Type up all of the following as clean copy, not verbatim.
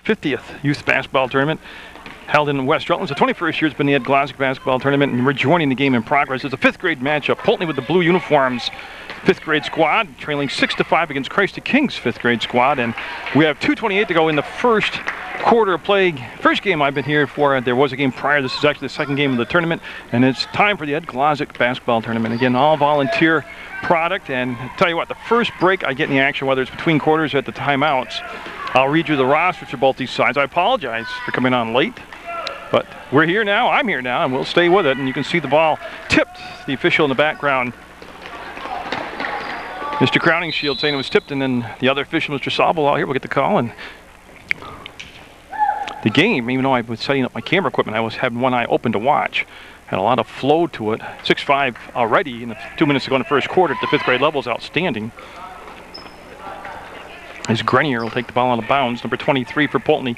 50th Youth Basketball Tournament held in West Rutland. It's the 21st year it's been the Glodzik Basketball Tournament, and we're joining the game in progress. It's a 5th grade matchup. Poultney with the blue uniforms, 5th grade squad, trailing 6-5 against Christ the King's 5th grade squad, and we have 2:28 to go in the first quarter of play. First game I've been here for. There was a game prior. This is actually the second game of the tournament, and it's time for the Glodzik Basketball Tournament. Again, all volunteer product, and I'll tell you what, the first break I get in the action, whether it's between quarters or at the timeouts, I'll read you the rosters for both these sides. I apologize for coming on late, but we're here now, I'm here now, and we'll stay with it. And you can see the ball tipped, the official in the background, Mr. Crowningshield, saying it was tipped, and then the other official, Mr. Sobel, out here will get the call. And the game, even though I was setting up my camera equipment, I was having one eye open to watch. Had a lot of flow to it. 6-5 already in the 2 minutes to go in the first quarter at the 5th grade level is outstanding. As Grenier will take the ball out of bounds, number 23 for Poultney.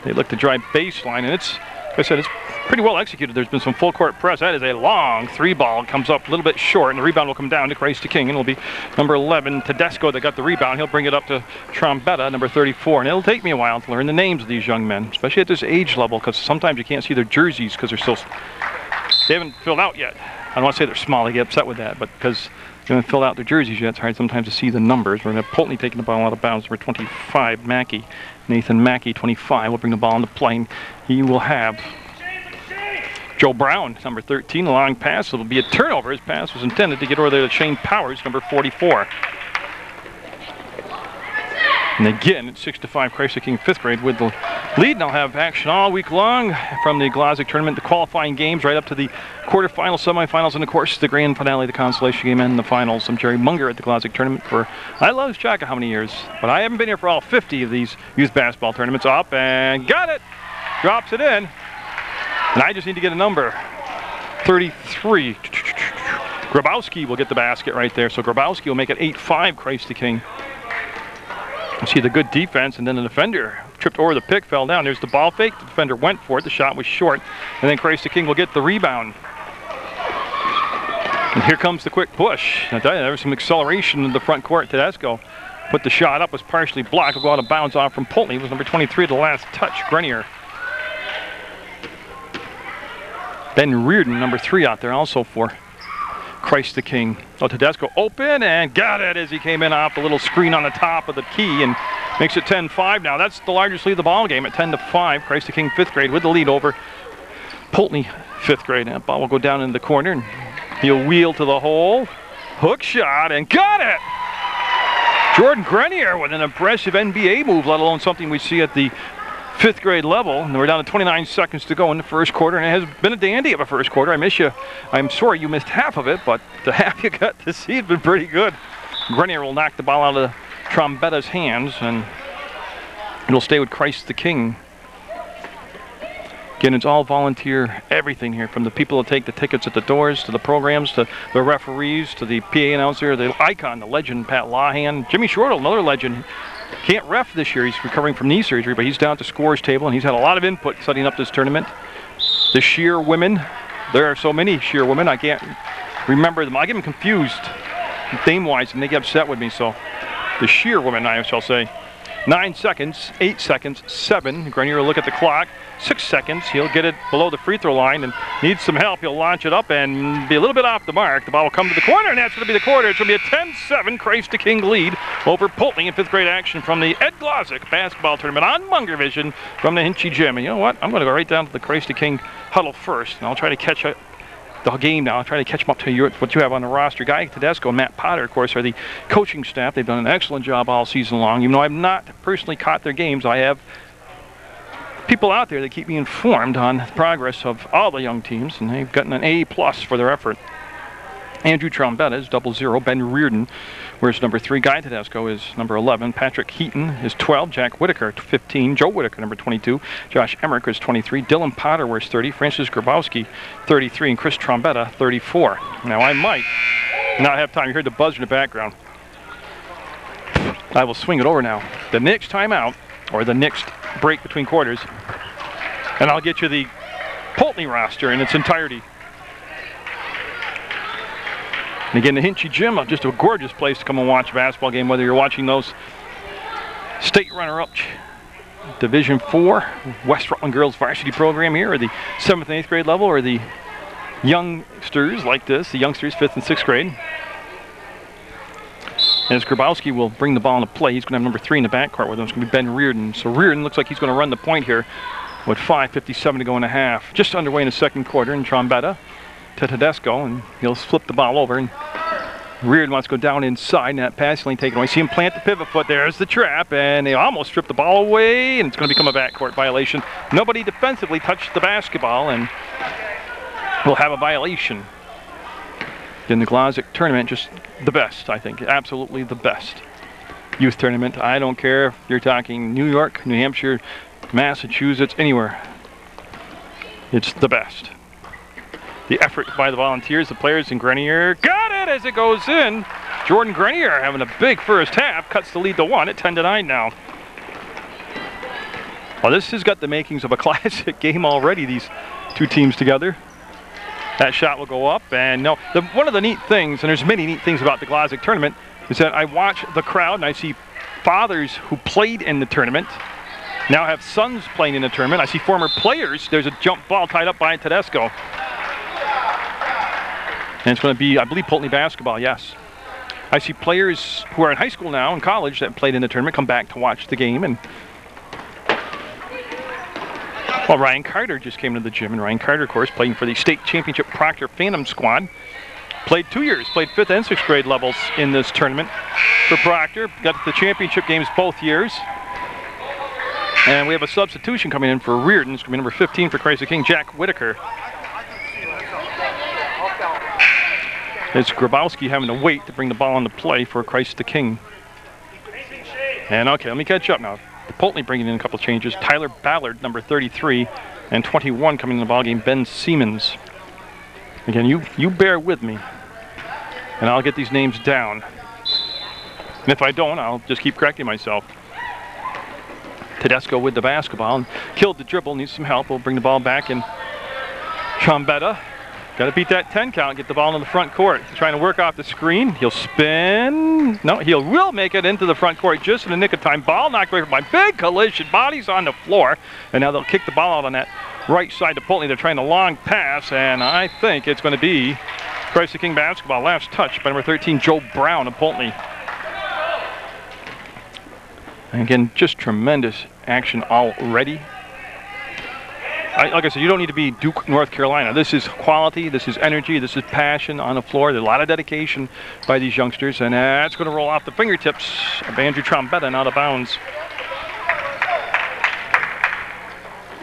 They look to drive baseline, and it's, like I said, it's pretty well executed. There's been some full court press. That is a long 3-ball. Comes up a little bit short, and the rebound will come down to Christ the King, and it'll be number 11, Tedesco, that got the rebound. He'll bring it up to Trombetta, number 34, and it'll take me a while to learn the names of these young men, especially at this age level, because sometimes you can't see their jerseys because they're still, they haven't filled out yet. I don't want to say they're small. They get upset with that, but because they haven't filled out their jerseys yet, it's hard sometimes to see the numbers. We're going to have Poultney taking the ball out of bounds. Number 25, Mackey. Nathan Mackey, 25, will bring the ball into play. And he will have Joe Brown, number 13, a long pass. It'll be a turnover. His pass was intended to get over there to Shane Powers, number 44. And again, it's 6-5, Christ the King 5th grade with the lead. And I'll have action all week long from the Glodzik tournament, the qualifying games right up to the quarterfinals, semifinals, and of course the grand finale, the consolation game, and the finals. I'm Jerry Munger at the Glodzik tournament for, I lost track of how many years, but I haven't been here for all 50 of these youth basketball tournaments. Up and got it, drops it in, and I just need to get a number, 33. Grabowski will get the basket right there, so Grabowski will make it 8-5, Christ the King. You see the good defense, and then the defender tripped over the pick, fell down. There's the ball fake. The defender went for it. The shot was short, and then Christ the King will get the rebound. And here comes the quick push. Now, there was some acceleration in the front court. Tedesco put the shot up, was partially blocked. Will go out of bounds off from Poultney. It was number 23 at the last touch, Grenier. Ben Reardon, number 3 out there also for Christ the King. Oh, Tedesco open and got it as he came in off the little screen on the top of the key and makes it 10-5 now. That's the largest lead of the ball game at 10-5. Christ the King 5th grade with the lead over Poultney 5th grade. That ball will go down in the corner and he'll wheel to the hole. Hook shot and got it! Jordan Grenier with an impressive NBA move, let alone something we see at the 5th grade level. And we're down to 29 seconds to go in the first quarter, and it has been a dandy of a first quarter. I miss you. I'm sorry you missed half of it, but the half you got to see has been pretty good. Grenier will knock the ball out of Trombetta's hands, and it'll stay with Christ the King. Again, it's all volunteer, everything here, from the people that take the tickets at the doors, to the programs, to the referees, to the PA announcer, the icon, the legend, Pat Lahan. Jimmy Shortle, another legend. Can't ref this year. He's recovering from knee surgery, but he's down at the scores table, and he's had a lot of input setting up this tournament. The sheer women. There are so many sheer women, I can't remember them. I get them confused name-wise, and they get upset with me, so the sheer women, I shall say. 9 seconds, 8 seconds, 7. Grenier will look at the clock. 6 seconds. He'll get it below the free throw line and needs some help. He'll launch it up and be a little bit off the mark. The ball will come to the corner, and that's going to be the quarter. It's going to be a 10-7 Christ the King lead over Poultney in 5th grade action from the Glodzik basketball tournament on Munger Vision from the Hinchy Gym. And you know what? I'm going to go right down to the Christ the King huddle first, and I'll try to catch the game now. I'll try to catch them up to what you have on the roster. Guy Tedesco and Matt Potter, of course, are the coaching staff. They've done an excellent job all season long. Even though I've not personally caught their games, I have people out there that keep me informed on the progress of all the young teams, and they've gotten an A+ for their effort. Andrew Trombetta is 00. Ben Reardon, where's number 3. Guy Tedesco is number 11. Patrick Heaton is 12. Jack Whitaker, 15. Joe Whitaker, number 22. Josh Emmerich is 23. Dylan Potter wears 30. Francis Grabowski, 33. And Chris Trombetta, 34. Now, I might not have time. You heard the buzz in the background. I will swing it over now. The next timeout, or the next break between quarters, and I'll get you the Poultney roster in its entirety. And again, the Hinchy Gym, just a gorgeous place to come and watch a basketball game, whether you're watching those state runner-up Division 4 West Rutland girls varsity program here, or the 7th and 8th grade level, or the youngsters like this, the youngsters 5th and 6th grade. As Grabowski will bring the ball into play, he's going to have number 3 in the backcourt with him. It's going to be Ben Reardon. So Reardon looks like he's going to run the point here with 5:57 to go in the half. Just underway in the second quarter, and Trombetta to Tedesco, and he'll flip the ball over, and Reardon wants to go down inside, and that pass lane taken away. See him plant the pivot foot. There's the trap, and they almost stripped the ball away, and it's going to become a backcourt violation. Nobody defensively touched the basketball, and we'll have a violation. In the Glodzik tournament, just the best, I think. Absolutely the best youth tournament. I don't care if you're talking New York, New Hampshire, Massachusetts, anywhere. It's the best. The effort by the volunteers, the players, and Grenier got it as it goes in. Jordan Grenier having a big first half, cuts the lead to 1 at 10-9 now. Well, this has got the makings of a classic game already, these two teams together. That shot will go up, and no, one of the neat things, and there's many neat things about the Glodzik tournament, is that I watch the crowd and I see fathers who played in the tournament now have sons playing in the tournament. I see former players. There's a jump ball tied up by Tedesco. And it's going to be, I believe, Poultney basketball, yes. I see players who are in high school now and college that played in the tournament come back to watch the game. And well, Ryan Carter just came to the gym, and Ryan Carter, of course, playing for the state championship Proctor Phantom squad. Played 2 years, played 5th and 6th grade levels in this tournament for Proctor. Got the championship games both years. And we have a substitution coming in for Reardon. It's going to be number 15 for Christ the King, Jack Whitaker. It's Grabowski having to wait to bring the ball into play for Christ the King. And okay, let me catch up now. Poultney bringing in a couple changes. Tyler Ballard, number 33, and 21 coming in the ballgame, Ben Siemens. Again, you bear with me, and I'll get these names down. And if I don't, I'll just keep correcting myself. Tedesco with the basketball, and killed the dribble, needs some help. We'll bring the ball back, and Trombetta got to beat that 10 count, get the ball in the front court. Trying to work off the screen. He'll spin. No, he will make it into the front court just in the nick of time. Ball knocked away from my big collision. Bodies on the floor. And now they'll kick the ball out on that right side to Poultney. They're trying a long pass, and I think it's going to be Christ the King basketball. Last touch by number 13, Joe Brown of Poultney. And again, just tremendous action already. Like I said, you don't need to be Duke, North Carolina. This is quality, this is energy, this is passion on the floor. There's a lot of dedication by these youngsters, and that's going to roll off the fingertips of Andrew Trombetta and out of bounds.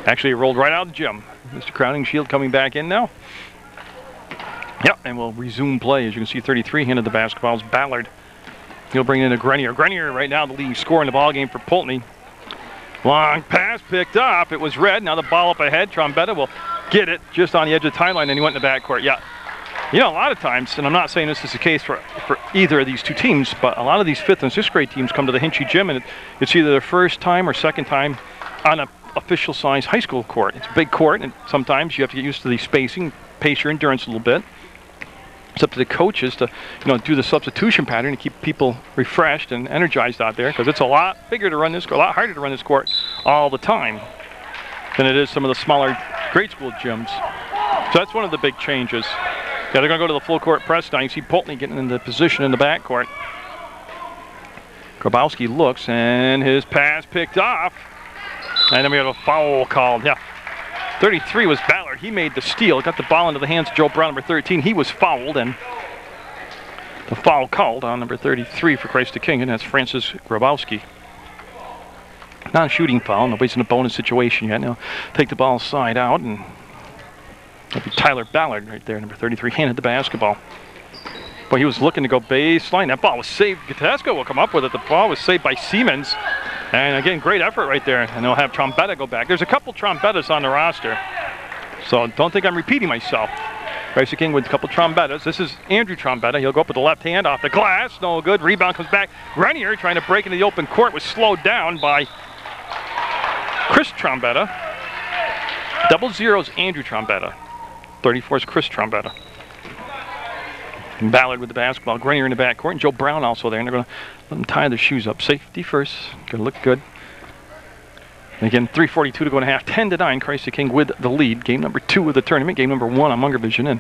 Actually, it rolled right out of the gym. Mr. Crowning Shield coming back in now. Yep, and we'll resume play. As you can see, 33 handed the basketball. It's Ballard. He'll bring in a Grenier. Grenier right now the leading scorer in the ballgame for Poultney. Long pass picked up. It was red. Now the ball up ahead. Trombetta will get it just on the edge of the timeline, and he went in the backcourt. Yeah. You know, a lot of times, and I'm not saying this is the case for either of these two teams, but a lot of these 5th and 6th grade teams come to the Hinchy Gym, and it's either their first time or second time on an official size high school court. It's a big court, and sometimes you have to get used to the spacing, pace your endurance a little bit. It's up to the coaches to, do the substitution pattern to keep people refreshed and energized out there, because it's a lot bigger to run this, a lot harder to run this court all the time than it is some of the smaller grade school gyms. So that's one of the big changes. Yeah, they're going to go to the full court press now. You see Poultney getting into position in the backcourt. Grabowski looks, and his pass picked off. And then we have a foul called. Yeah. 33 was Ballard. He made the steal. Got the ball into the hands of Joe Brown, number 13. He was fouled, and the foul called on number 33 for Christ the King, and that's Francis Grabowski. Not a shooting foul. Nobody's in a bonus situation yet. Now take the ball side out, and that'll be Tyler Ballard right there, number 33, handed the basketball. But he was looking to go baseline. That ball was saved. Tedesco will come up with it. The ball was saved by Siemens. And again, great effort right there. And they'll have Trombetta go back. There's a couple Trombettas on the roster, so don't think I'm repeating myself. Christ the King with a couple Trombettas. This is Andrew Trombetta. He'll go up with the left hand off the glass. No good. Rebound comes back. Grenier trying to break into the open court was slowed down by Chris Trombetta. 00 is Andrew Trombetta. 34 is Chris Trombetta. And Ballard with the basketball. Grenier in the backcourt. And Joe Brown also there. And they're going to let them tie their shoes up. Safety first. Going to look good. And again, 3:42 to go in a half. 10-9, Christ the King with the lead. Game number 2 of the tournament. Game number 1 on Munger Vision in.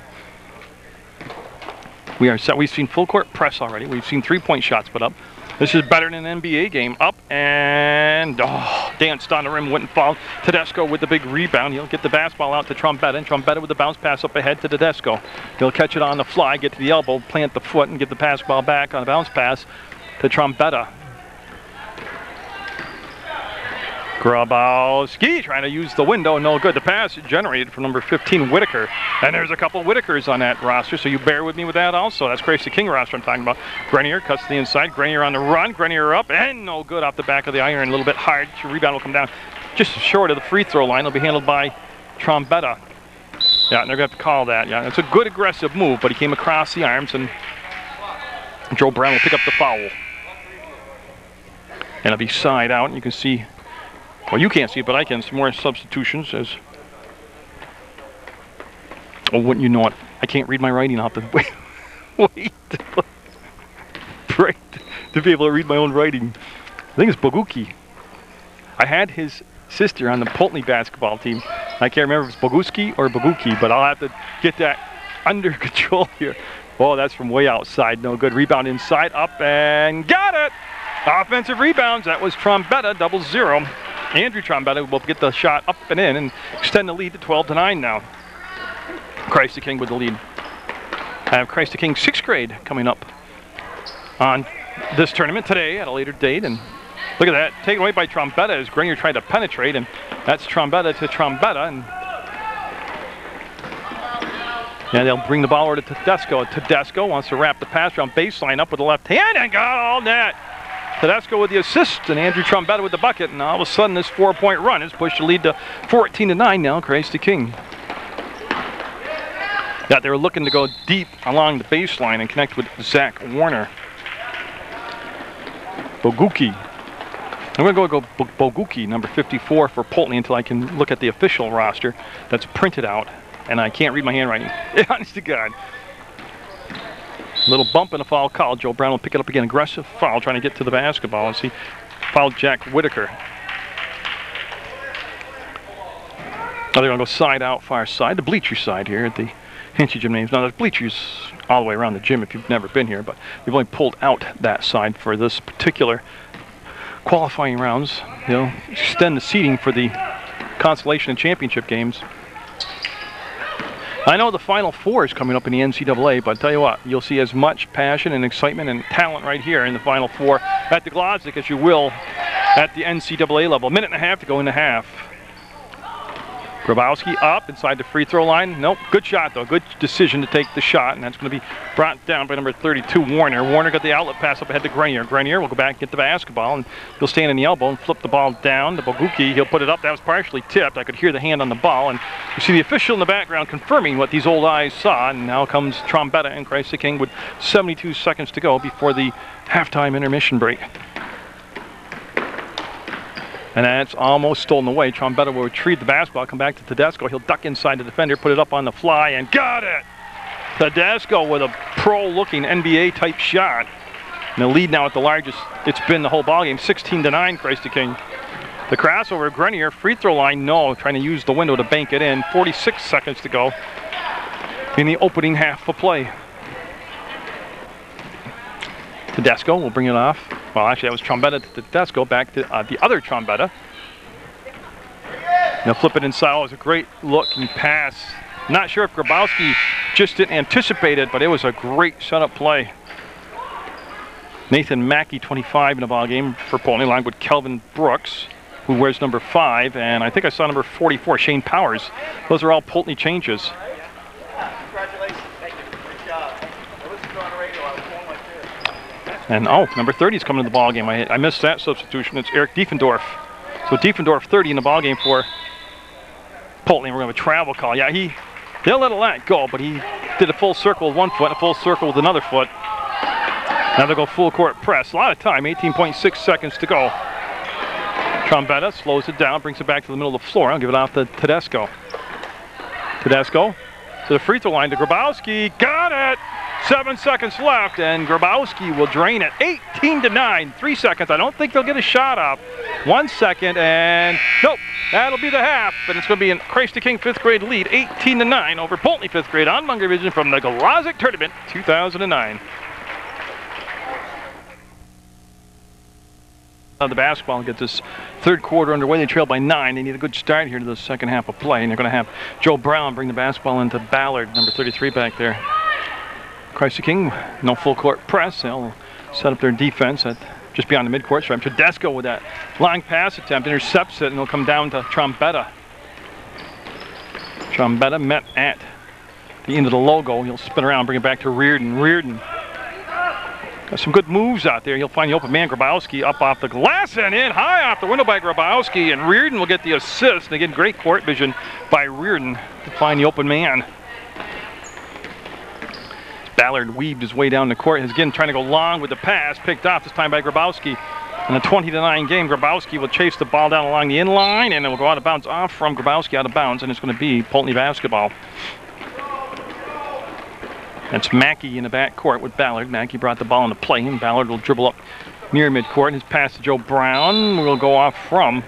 We are set. We've seen full court press already. We've seen 3-point shots put up. This is better than an NBA game. Up and danced on the rim, went and fouled. Tedesco with the big rebound. He'll get the basketball out to Trombetta, and Trombetta with the bounce pass up ahead to Tedesco. He'll catch it on the fly, get to the elbow, plant the foot, and get the basketball back on a bounce pass to Trombetta. Grabowski trying to use the window, no good. The pass generated from number 15, Whitaker. And there's a couple Whitakers on that roster, so you bear with me with that also. That's Christ the King roster I'm talking about. Grenier cuts to the inside. Grenier on the run. Grenier up, and no good off the back of the iron. A little bit hard. Rebound will come down just short of the free throw line. It'll be handled by Trombetta. Yeah, and they're going to have to call that. Yeah, it's a good aggressive move, but he came across the arms, and Joe Brown will pick up the foul. And it'll be side out, and you can see. Well, you can't see it, but I can. Some more substitutions as... Oh, wouldn't you know it? I can't read my writing. I'll have to wait to be able to read my own writing. I think it's Boguki. I had his sister on the Poultney basketball team. I can't remember if it's Boguski or Boguki, but I'll have to get that under control here. Oh, that's from way outside. No good. Rebound inside, up, and got it! Offensive rebounds. That was Trombetta, 0-0. Andrew Trombetta will get the shot up and in and extend the lead to 12-9 now. Christ the King with the lead. I have Christ the King 6th grade coming up on this tournament today at a later date. And look at that, taken away by Trombetta as Grenier tried to penetrate, and that's Trombetta to Trombetta. And yeah, they'll bring the ball over to Tedesco. Tedesco wants to wrap the pass around baseline up with the left hand and got all net. Tedesco with the assist, and Andrew Trombetta with the bucket, and all of a sudden this 4-point run has pushed the lead to 14-9 now, Christ the King. Yeah, they were looking to go deep along the baseline and connect with Zach Warner. Boguki. I'm going to go Boguki, number 54 for Poultney, until I can look at the official roster that's printed out, and I can't read my handwriting. Honest to God. Little bump and a foul call. Joe Brown will pick it up again. Aggressive foul, trying to get to the basketball. And see, fouled Jack Whitaker. Now they're going to go side out, far side, the bleacher side here at the Hinchy Gymnasium. Now there's bleachers all the way around the gym if you've never been here, but we've only pulled out that side for this particular qualifying rounds. You know, extend the seating for the consolation and championship games. I know the Final Four is coming up in the NCAA, but I'll tell you what, you'll see as much passion and excitement and talent right here in the Final Four at the Glodzik as you will at the NCAA level. A minute and a half to go in the half. Grabowski up inside the free throw line. Nope, good shot though. Good decision to take the shot, and that's going to be brought down by number 32, Warner. Warner got the outlet pass up ahead to Grenier. Grenier will go back and get the basketball, and he'll stand in the elbow and flip the ball down to Boguki. He'll put it up. That was partially tipped. I could hear the hand on the ball, and you see the official in the background confirming what these old eyes saw. And now comes Trombetta and Christ the King with 72 seconds to go before the halftime intermission break. And that's almost stolen away. Trombetta will retrieve the basketball, come back to Tedesco. He'll duck inside the defender, put it up on the fly, and got it! Tedesco with a pro-looking NBA-type shot. And the lead now at the largest it's been the whole ballgame, 16-9, Christ the King. The crossover, Grenier, free throw line, no. Trying to use the window to bank it in. 46 seconds to go in the opening half of play. Tedesco will bring it off. Well, actually, that was Trombetta to Tedesco, back to the other Trombetta. They'll flip it inside. Oh, it was a great looking pass. Not sure if Grabowski just didn't anticipate it, but it was a great setup play. Nathan Mackey, 25 in the ball game for Poultney, along with Kelvin Brooks, who wears number 5, and I think I saw number 44, Shane Powers. Those are all Poultney changes. Congratulations. Thank you. Great job. I listened on the radio. I was going like this. And oh, number 30 is coming to the ball game. I missed that substitution. It's Eric Diefendorf. So Diefendorf 30 in the ball game for Poultney. We're going to have a travel call. Yeah, they'll let it go, but he did a full circle with one foot and a full circle with another foot. Now they'll go full court press. A lot of time, 18.6 seconds to go. Trombetta slows it down, brings it back to the middle of the floor. I'll give it off to Tedesco. Tedesco to the free throw line to Grabowski. Got it! 7 seconds left, and Grabowski will drain it. 18-9, 3 seconds. I don't think they'll get a shot up. 1 second, and nope, that'll be the half, and it's going to be a Christ the King 5th grade lead, 18-9 over Poultney 5th grade on Munger Vision from the Glodzik Tournament 2009. The basketball gets this third quarter underway. They trail by 9. They need a good start here to the second half of play, and they're going to have Joe Brown bring the basketball into Ballard, number 33 back there. Christ the King, no full court press. They'll set up their defense at just beyond the midcourt stripe. Tedesco with that long pass attempt intercepts it, and it'll come down to Trombetta. Trombetta met at the end of the logo. He'll spin around, bring it back to Reardon. Reardon got some good moves out there. He'll find the open man, Grabowski, up off the glass and in high off the window by Grabowski, and Reardon will get the assist. And again, great court vision by Reardon to find the open man. Ballard weaved his way down the court. He's again trying to go long with the pass, picked off this time by Grabowski. In a 20-9 game, Grabowski will chase the ball down along the in line, and it will go out of bounds off from Grabowski, out of bounds, and it's going to be Poultney basketball. That's Mackey in the back court with Ballard. Mackey brought the ball into play, and Ballard will dribble up near midcourt. His pass to Joe Brown will go off from.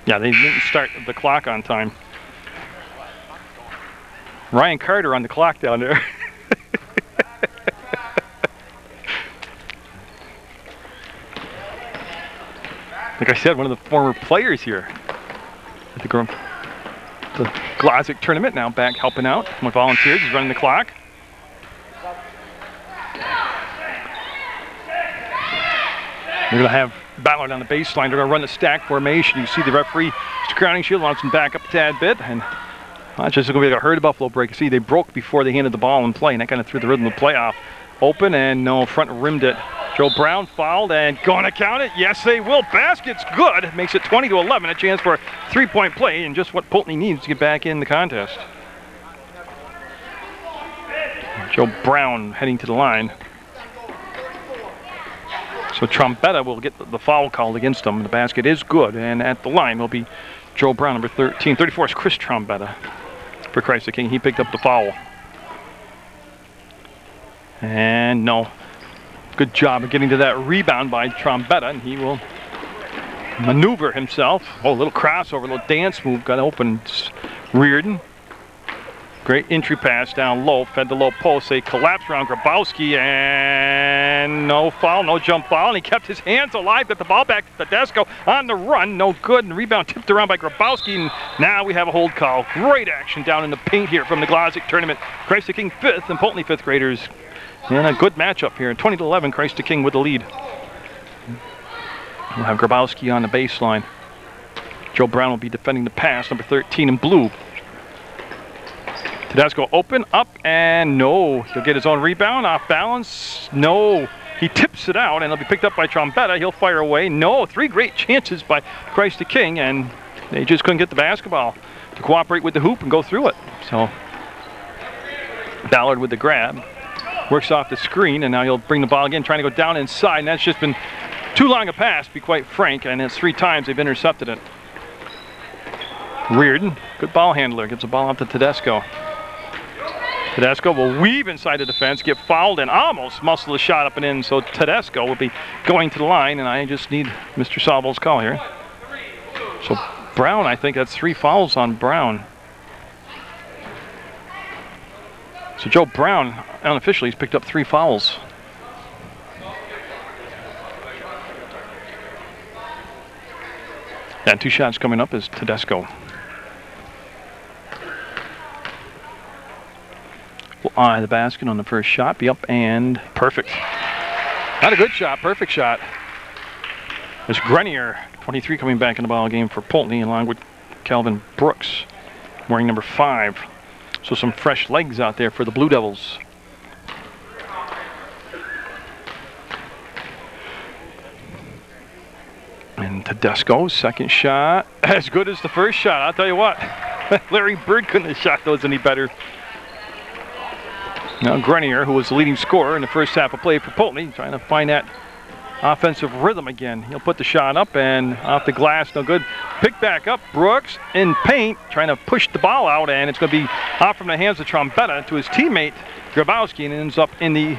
Yeah, they didn't start the clock on time. Ryan Carter on the clock down there. Like I said, one of the former players here at the Glodzik Tournament, now back helping out with volunteers. He's running the clock. They're going to have Ballard on the baseline. They're going to run the stack formation. You see the referee, Mr. Crowningshield, wants him back up a tad bit. And it's just going to be like a herd Buffalo break. You see, they broke before they handed the ball in play, and that kind of threw the rhythm of the playoff. Open, and no, front rimmed it. Joe Brown fouled, and going to count it. Yes, they will. Basket's good. Makes it 20-11. A chance for a three-point play, and just what Poultney needs to get back in the contest. Joe Brown heading to the line. So Trombetta will get the foul called against him. The basket is good, and at the line will be Joe Brown, number 13. 34 is Chris Trombetta for Christ the King. He picked up the foul. And no. Good job of getting to that rebound by Trombetta, and he will maneuver himself. Oh, a little crossover, a little dance move, got open. Reardon. Great entry pass down low, fed the low post. They collapse around Grabowski, and no foul, no jump foul. And he kept his hands alive, got the ball back to Tedesco on the run. No good, and the rebound tipped around by Grabowski, and now we have a hold call. Great action down in the paint here from the Glodzik Tournament. Christ the King 5th and Poultney 5th graders. And a good matchup here. 20-11, Christ the King with the lead. We'll have Grabowski on the baseline. Joe Brown will be defending the pass, number 13 in blue. Tedesco open, up, and no. He'll get his own rebound, off balance. No. He tips it out, and it'll be picked up by Trombetta. He'll fire away. No. 3 great chances by Christ the King, and they just couldn't get the basketball to cooperate with the hoop and go through it. So Ballard with the grab. Works off the screen, and now he'll bring the ball again, trying to go down inside, and that's just been too long a pass, to be quite frank, and it's 3 times they've intercepted it. Reardon, good ball handler, gets the ball out to Tedesco. Tedesco will weave inside the defense, get fouled, and almost muscle the shot up and in, so Tedesco will be going to the line, and I just need Mr. Salvo's call here. So Brown, I think that's 3 fouls on Brown. So Joe Brown, unofficially, has picked up 3 fouls. And 2 shots coming up is Tedesco. Will eye the basket on the first shot, be up and perfect. Not a good shot, perfect shot. There's Grenier, 23, coming back in the ball game for Poultney, along with Calvin Brooks, wearing number 5. So some fresh legs out there for the Blue Devils. And Tedesco's second shot, as good as the first shot, I'll tell you what. Larry Bird couldn't have shot those any better. Now Grenier, who was the leading scorer in the first half of play for Poultney, trying to find that offensive rhythm again. He'll put the shot up and off the glass, no good. Pick back up, Brooks in paint, trying to push the ball out, and it's going to be off from the hands of Trombetta to his teammate Grabowski, and ends up in the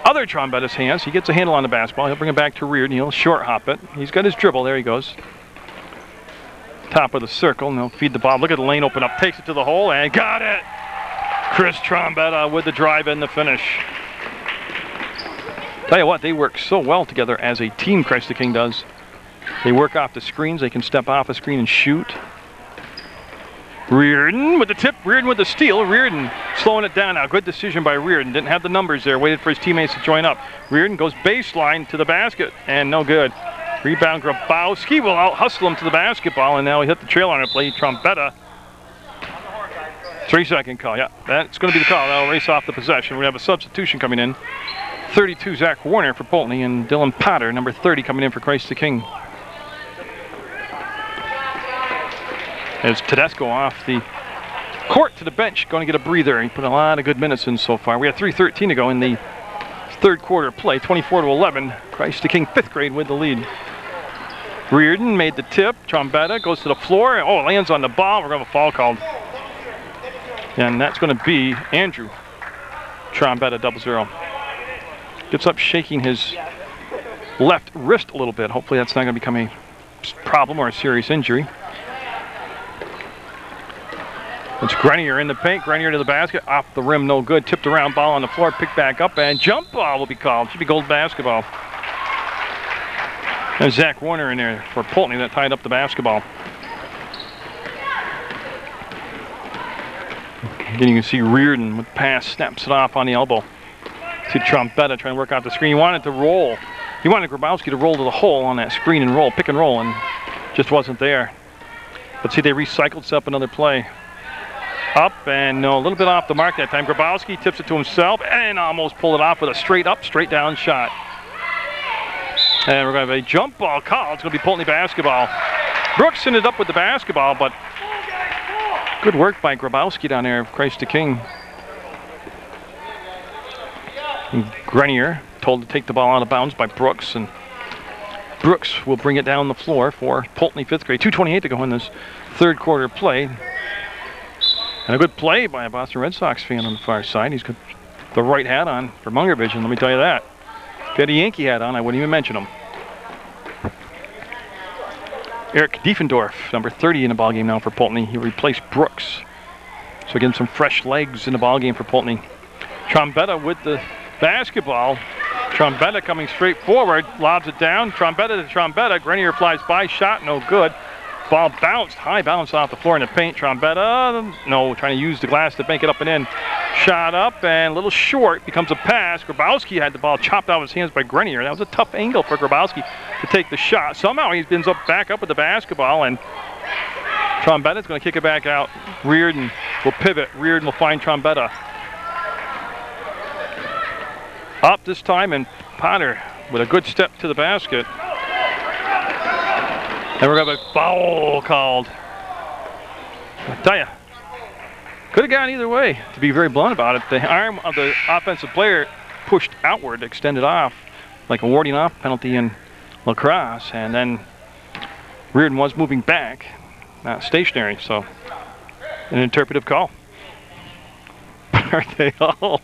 other Trombetta's hands. He gets a handle on the basketball. He'll bring it back to Reardon. He'll short hop it. He's got his dribble. There he goes. Top of the circle, and he'll feed the ball. Look at the lane open up. Takes it to the hole, and got it! Chris Trombetta with the drive and the finish. Tell you what, they work so well together as a team, Christ the King does. They work off the screens. They can step off a screen and shoot. Reardon with the tip, Reardon with the steal. Reardon slowing it down now. Good decision by Reardon. Didn't have the numbers there. Waited for his teammates to join up. Reardon goes baseline to the basket, and no good. Rebound, Grabowski will out-hustle him to the basketball, and now he hit the trail on it. Play Trombetta. 3-second call, yeah. That's going to be the call. That'll race off the possession. We have a substitution coming in. 32, Zach Warner for Poultney, and Dylan Potter, number 30, coming in for Christ the King. As Tedesco off the court to the bench, going to get a breather. He put a lot of good minutes in so far. We have 3:13 to go in the third quarter play, 24-11. Christ the King, 5th grade with the lead. Reardon made the tip. Trombetta goes to the floor. Oh, lands on the ball. We're going to have a foul called. And that's going to be Andrew Trombetta, 0-0. Gets up shaking his left wrist a little bit. Hopefully that's not going to become a problem or a serious injury. It's Grenier in the paint. Grenier to the basket. Off the rim, no good. Tipped around, ball on the floor. Picked back up, and jump ball will be called. Should be gold basketball. And Zach Warner in there for Poultney that tied up the basketball. Again, you can see Reardon with pass, snaps it off on the elbow. See Trombetta trying to work out the screen. He wanted to roll. He wanted Grabowski to roll to the hole on that screen and roll, pick and roll, and just wasn't there. But see, they recycled, set up another play. Up and no, a little bit off the mark that time. Grabowski tips it to himself and almost pulled it off with a straight up, straight down shot. And we're going to have a jump ball call. It's going to be Poultney basketball. Brooks ended up with the basketball, but good work by Grabowski down there, Christ the King. And Grenier told to take the ball out of bounds by Brooks, and Brooks will bring it down the floor for Poultney, 5th grade. 2:28 to go in this third quarter play. And a good play by a Boston Red Sox fan on the far side. He's got the right hat on for Munger Vision, let me tell you that. If he had a Yankee hat on, I wouldn't even mention him. Eric Diefendorf, number 30 in the ballgame now for Poultney. He replaced Brooks. So again, some fresh legs in the ballgame for Poultney. Trombetta with the basketball. Trombetta coming straight forward, lobs it down. Trombetta to Trombetta. Grenier flies by, shot no good. Ball bounced, high bounce off the floor in the paint. Trombetta, no, trying to use the glass to bank it up and in. Shot up and a little short, becomes a pass. Grabowski had the ball chopped out of his hands by Grenier. That was a tough angle for Grabowski to take the shot. Somehow he ends up back up with the basketball, and Trombetta's going to kick it back out. Reardon will pivot. Reardon will find Trombetta. Up this time, and Potter with a good step to the basket. And we're going to have a foul called. I tell you, could have gone either way, to be very blunt about it. The arm of the offensive player pushed outward, extended off, like a warding off penalty in lacrosse. And then Reardon was moving back, not stationary, so an interpretive call. Are they all?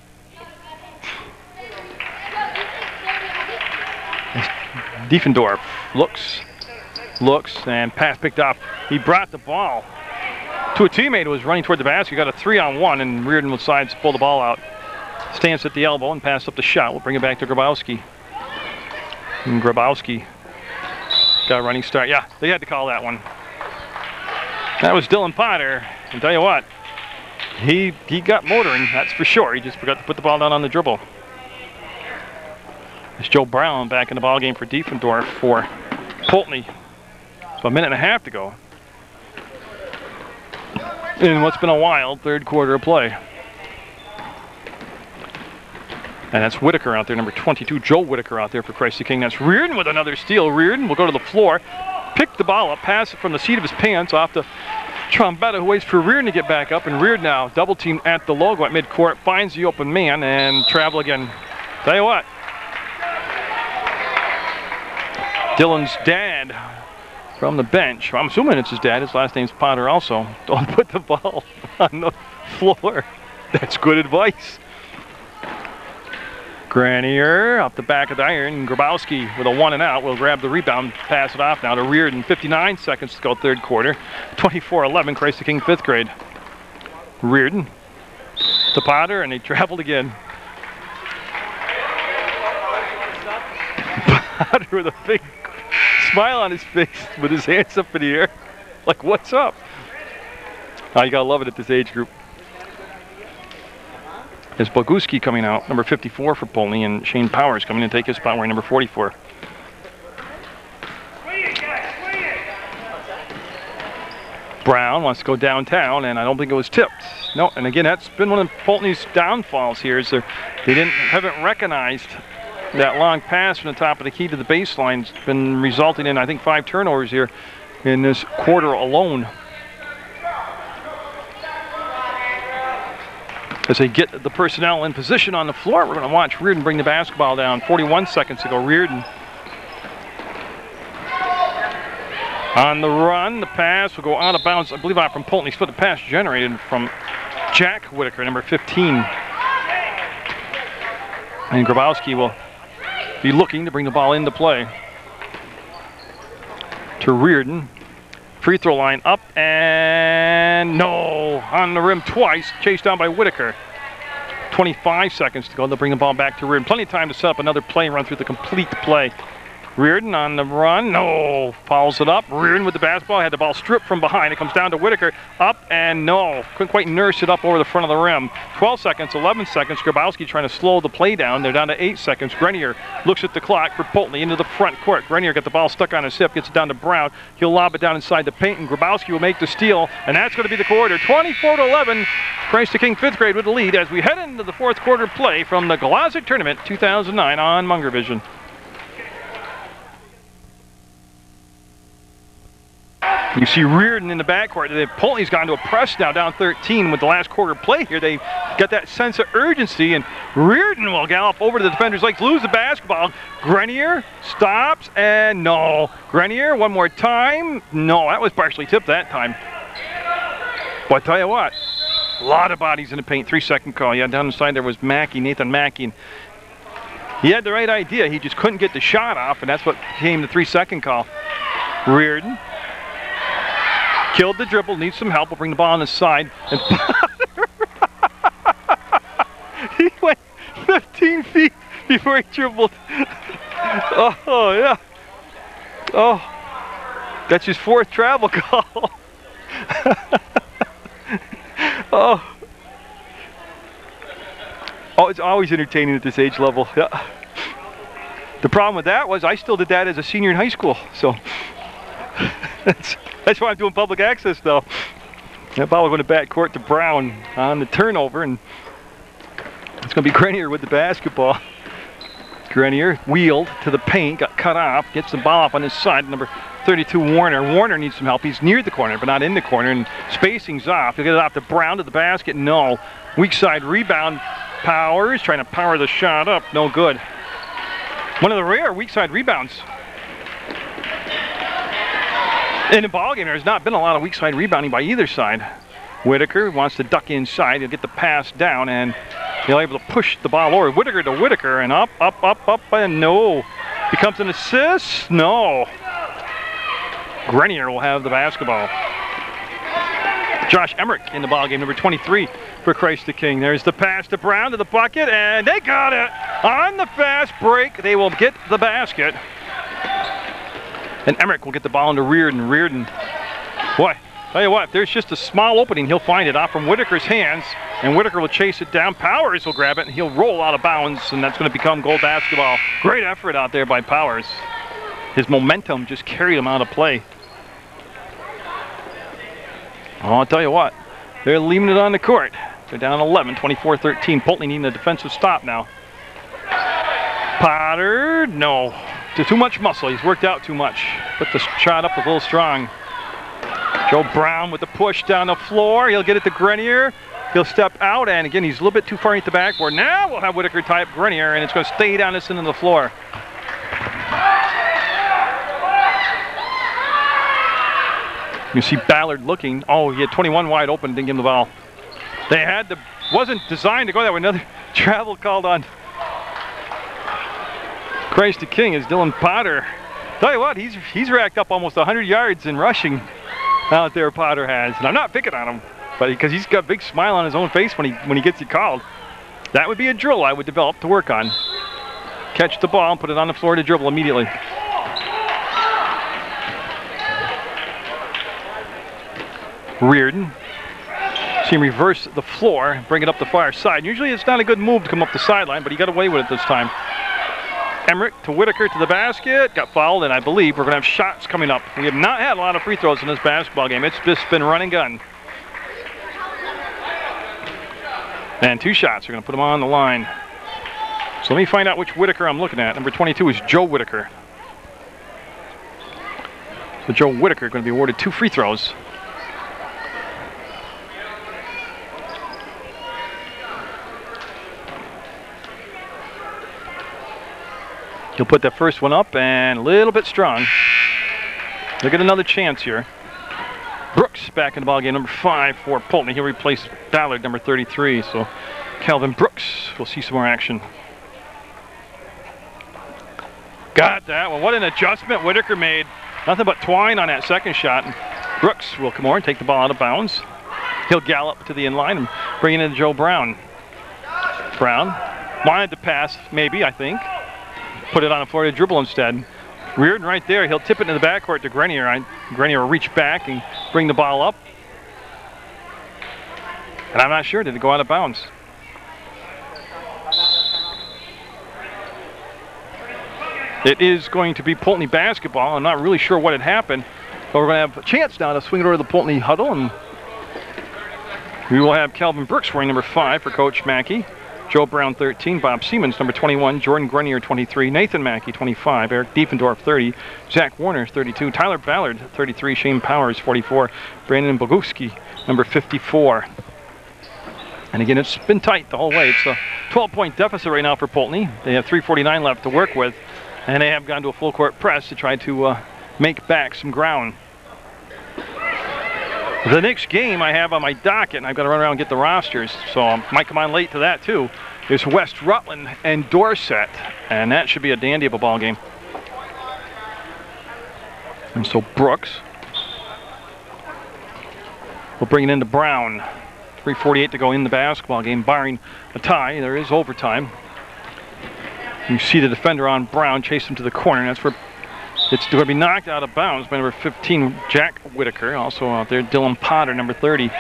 Diefendorf looks, and pass picked off. He brought the ball to a teammate who was running toward the basket. He got a 3-on-1, and Reardon decides to pull the ball out. Stands at the elbow and pass up the shot. We'll bring it back to Grabowski. And Grabowski got a running start. Yeah, they had to call that one. That was Dylan Potter. And tell you what, he got motoring, that's for sure. He just forgot to put the ball down on the dribble. It's Joe Brown back in the ballgame for Diefendorf for Poultney. So a minute and a half to go in what's been a wild third quarter of play. And that's Whitaker out there, number 22, Joe Whitaker out there for Christ the King. That's Reardon with another steal. Reardon will go to the floor, pick the ball up, pass it from the seat of his pants off to Trombetta, who waits for Reardon to get back up. And Reardon now double teamed at the logo at midcourt, finds the open man, and travel again. Tell you what, Dylan's dad from the bench. I'm assuming it's his dad. His last name's Potter also. Don't put the ball on the floor. That's good advice. Grenier up the back of the iron. Grabowski with a 1 and out will grab the rebound, pass it off now to Reardon. 59 seconds to go third quarter. 24-11, Christ the King 5th grade. Reardon to Potter, and they traveled again. Potter with a big smile on his face with his hands up in the air. Like, what's up? Oh, you gotta love it at this age group. There's Boguski coming out, number 54 for Poultney, and Shane Powers coming in to take his spot wearing number 44. Brown wants to go downtown, and I don't think it was tipped. No, and again, that's been one of Poultney's downfalls here, is they haven't recognized that long pass from the top of the key to the baseline. It's been resulting in, I think, 5 turnovers here in this quarter alone. As they get the personnel in position on the floor, we're going to watch Reardon bring the basketball down. 41 seconds to go. Reardon on the run. The pass will go out of bounds, I believe, out from Poultney's foot. The pass generated from Jack Whitaker, number 15. And Grabowski will be looking to bring the ball into play. To Reardon. Free throw line up, and no, on the rim twice, chased down by Whitaker. 25 seconds to go. They'll bring the ball back to Reardon. Plenty of time to set up another play, run through the complete play. Reardon on the run, no, fouls it up. Reardon with the basketball, had the ball stripped from behind. It comes down to Whitaker, up and no. Couldn't quite nurse it up over the front of the rim. 12 seconds, 11 seconds. Grabowski trying to slow the play down. They're down to 8 seconds. Grenier looks at the clock for Poultney into the front court. Grenier got the ball stuck on his hip, gets it down to Brown. He'll lob it down inside the paint, and Grabowski will make the steal, and that's going to be the quarter. 24-11, Christ the King 5th grade with the lead as we head into the fourth quarter play from the Glodzik Tournament 2009 on Munger Vision. You see Reardon in the backcourt. Poultney's gone to a press now, down 13 with the last quarter play here. They got that sense of urgency, and Reardon will gallop over to the defender's legs, lose the basketball. Grenier stops, and no. Grenier, one more time. No, that was partially tipped that time. But I tell you what, a lot of bodies in the paint. 3-second call. Yeah, down inside there was Mackey, Nathan Mackey. He had the right idea. He just couldn't get the shot off, and that's what became the 3-second call. Reardon killed the dribble, needs some help. We'll bring the ball on the side. And he went 15 feet before he dribbled. Oh, yeah. Oh, that's his 4th travel call. Oh, it's always entertaining at this age level. Yeah. The problem with that was I still did that as a senior in high school. So that's why I'm doing public access though. That ball will go to backcourt to Brown on the turnover, and it's going to be Grenier with the basketball. Grenier wheeled to the paint, got cut off, gets the ball off on his side. Number 32, Warner. Warner needs some help. He's near the corner, but not in the corner, and spacing's off. He'll get it off to Brown to the basket. No. Weak side rebound. Powers trying to power the shot up. No good. One of the rare weak side rebounds in the ballgame. There's not been a lot of weak side rebounding by either side. Whitaker wants to duck inside. He'll get the pass down, and he'll be able to push the ball over. Whitaker to Whitaker, and up, and no. Becomes an assist? No. Grenier will have the basketball. Josh Emmerich in the ballgame, number 23 for Christ the King. There's the pass to Brown to the bucket, and they got it. On the fast break, they will get the basket. And Emmerich will get the ball into Reardon. Reardon, boy, tell you what, if there's just a small opening, he'll find it off from Whitaker's hands, and Whitaker will chase it down. Powers will grab it, and he'll roll out of bounds, and that's going to become goal basketball. Great effort out there by Powers. His momentum just carried him out of play. Oh, I'll tell you what, they're leaving it on the court. They're down 11, 24-13. Poultney needing a defensive stop now. Potter, no. Too much muscle. He's worked out too much. Put the shot up a little strong. Joe Brown with the push down the floor. He'll get it to Grenier. He'll step out, and again, he's a little bit too far into the backboard. Now we'll have Whitaker tie up Grenier, and it's going to stay down this end of the floor. You see Ballard looking. Oh, he had 21 wide open, didn't give him the ball. They had the, wasn't designed to go that way. Another travel called on Christ the King is Dylan Potter. Tell you what, he's racked up almost 100 yards in rushing out there, Potter has. And I'm not picking on him, but because he's got a big smile on his own face when he gets it called. That would be a drill I would develop to work on. Catch the ball and put it on the floor to dribble immediately. Reardon. See him reverse the floor, bring it up the far side. Usually it's not a good move to come up the sideline, but he got away with it this time. Emmerich to Whitaker to the basket, got fouled, and I believe we're going to have shots coming up. We have not had a lot of free throws in this basketball game. It's just been run and gun. And 2 shots. We're going to put them on the line. So let me find out which Whitaker I'm looking at. Number 22 is Joe Whitaker. So Joe Whitaker going to be awarded 2 free throws. He'll put that first one up and a little bit strong. They'll get another chance here. Brooks back in the ballgame, number 5 for Poultney. He'll replace Ballard, number 33. So Calvin Brooks will see some more action. Got that one. What an adjustment Whitaker made. Nothing but twine on that second shot. And Brooks will come over and take the ball out of bounds. He'll gallop to the inline and bring it in Joe Brown. Brown wanted to pass, maybe, I think. Put it on the floor to dribble instead. Reardon right there. He'll tip it in the backcourt to Grenier. Grenier will reach back and bring the ball up. And I'm not sure. Did it go out of bounds? It is going to be Poultney basketball. I'm not really sure what had happened. But we're going to have a chance now to swing it over to the Poultney huddle. And we will have Calvin Brooks wearing number 5 for Coach Mackey. Joe Brown, 13. Bob Siemens, number 21. Jordan Grenier, 23. Nathan Mackey, 25. Eric Diefendorf, 30. Zach Warner, 32. Tyler Ballard, 33. Shane Powers, 44. Brandon Bogowski, number 54. And again, it's been tight the whole way. It's a 12-point deficit right now for Poultney. They have 3:49 left to work with. And they have gone to a full-court press to try to make back some ground. The next game I have on my docket, and I've got to run around and get the rosters, so I might come on late to that too, is West Rutland and Dorset, and that should be a dandy of a ball game. And so Brooks will bring it into Brown. 3:48 to go in the basketball game, barring a tie. There is overtime. You see the defender on Brown chase him to the corner, and that's where it's going to be knocked out of bounds by number 15, Jack Whitaker. Also out there, Dylan Potter, number 30.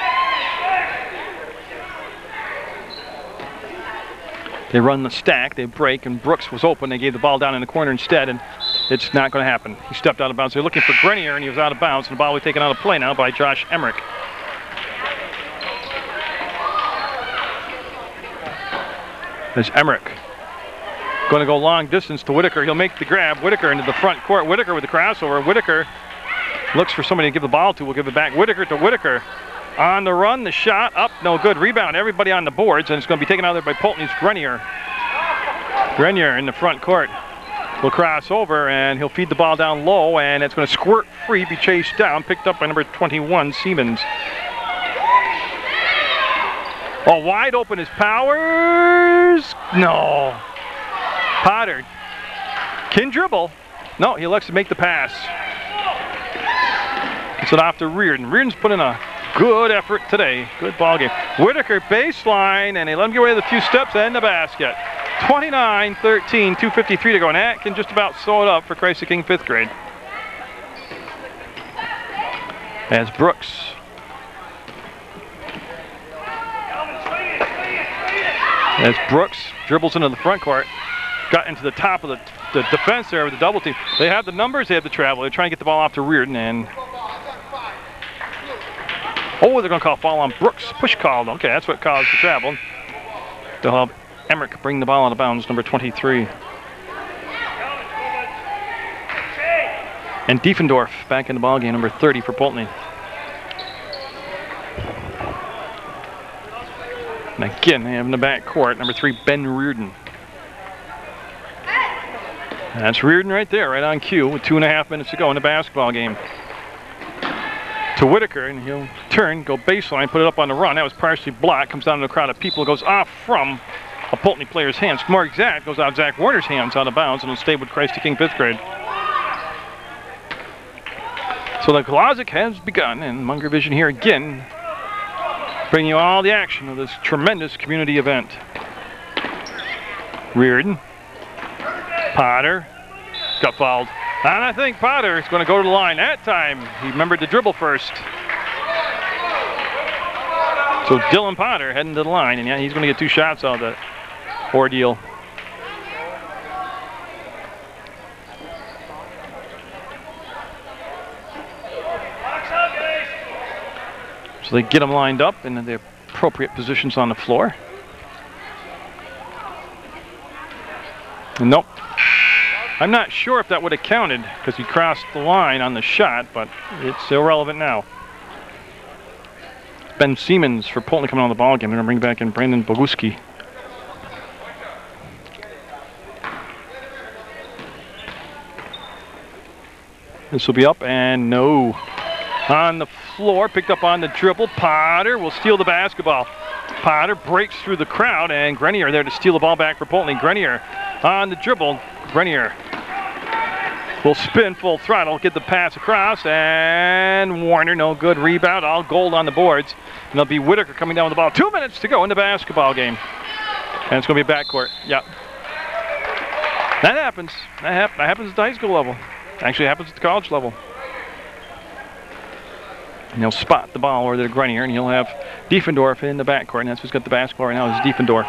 They run the stack, they break, and Brooks was open. They gave the ball down in the corner instead, and it's not going to happen. He stepped out of bounds. They're looking for Grenier, and he was out of bounds, and the ball was taken out of play now by Josh Emmerich. There's Emmerich. Going to go long distance to Whitaker. He'll make the grab. Whitaker into the front court. Whitaker with the crossover. Whitaker looks for somebody to give the ball to. We'll give it back. Whitaker to Whitaker. On the run, the shot up, no good. Rebound, everybody on the boards, and it's going to be taken out there by Poultney's Grenier. Grenier in the front court will cross over, and he'll feed the ball down low, and it's going to squirt free, be chased down, picked up by number 21, Siemens. Oh, wide open is Powers. No. Potter can dribble. No, he elects to make the pass. Gets it off to Reardon. Reardon's put in a good effort today. Good ball game. Whitaker baseline, and they let him get away with a few steps and the basket. 29-13, 2:53 to go. And that can just about sew it up for Christ the King 5th grade. As Brooks. As Brooks dribbles into the front court. Got into the top of the defense there with the double team. They have the numbers, they have the travel. They're trying to get the ball off to Reardon, and oh, they're going to call foul on Brooks. Push called. Okay, that's what caused the travel. They'll have Emmerich bring the ball out of bounds, number 23. And Diefendorf back in the ballgame, number 30 for Poultney. And again, they have in the back court, number 3, Ben Reardon. That's Reardon right there, right on cue, with 2.5 minutes to go in the basketball game. to Whitaker, and he'll turn, go baseline, put it up on the run. That was partially blocked, comes down to a crowd of people, goes off from a Poultney player's hands. More exact, goes out of Zach Warner's hands out of bounds, and will stay with Christ the King 5th grade. So the Glodzik has begun, and Munger Vision here again, bringing you all the action of this tremendous community event. Reardon, Potter, got fouled. And I think Potter is going to go to the line that time. He remembered to dribble first. So Dylan Potter heading to the line, and yeah, he's going to get 2 shots out of that ordeal. So they get them lined up in the appropriate positions on the floor. And nope. I'm not sure if that would have counted because he crossed the line on the shot, but it's irrelevant now. Ben Siemens for Poultney coming on the ball game. They're going to bring back in Brandon Boguski. This will be up and no. On the floor, picked up on the dribble. Potter will steal the basketball. Potter breaks through the crowd, and Grenier there to steal the ball back for Poultney. Grenier on the dribble. Grenier will spin full throttle, get the pass across, and Warner, no good. Rebound, all gold on the boards. And it'll be Whitaker coming down with the ball. 2 minutes to go in the basketball game. And it's going to be a backcourt. Yep. That happens. That happens at the high school level. Actually happens at the college level. And he'll spot the ball over there to Grenier, and he'll have Diefendorf in the backcourt. And that's who's got the basketball right now is Diefendorf.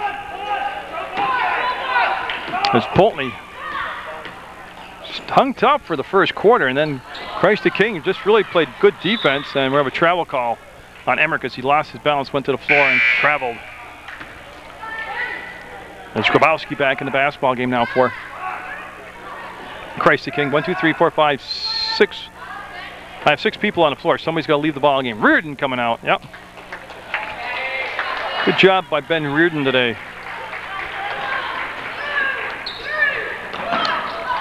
As Poultney hung tough for the first quarter, and then Christ the King just really played good defense, and we have a travel call on Emmerich as he lost his balance, went to the floor and traveled. There's Grabowski back in the basketball game now for Christ the King. 1, 2, 3, 4, 5, 6. I have 6 people on the floor. Somebody's got to leave the ball game. Reardon coming out. Yep. Good job by Ben Reardon today.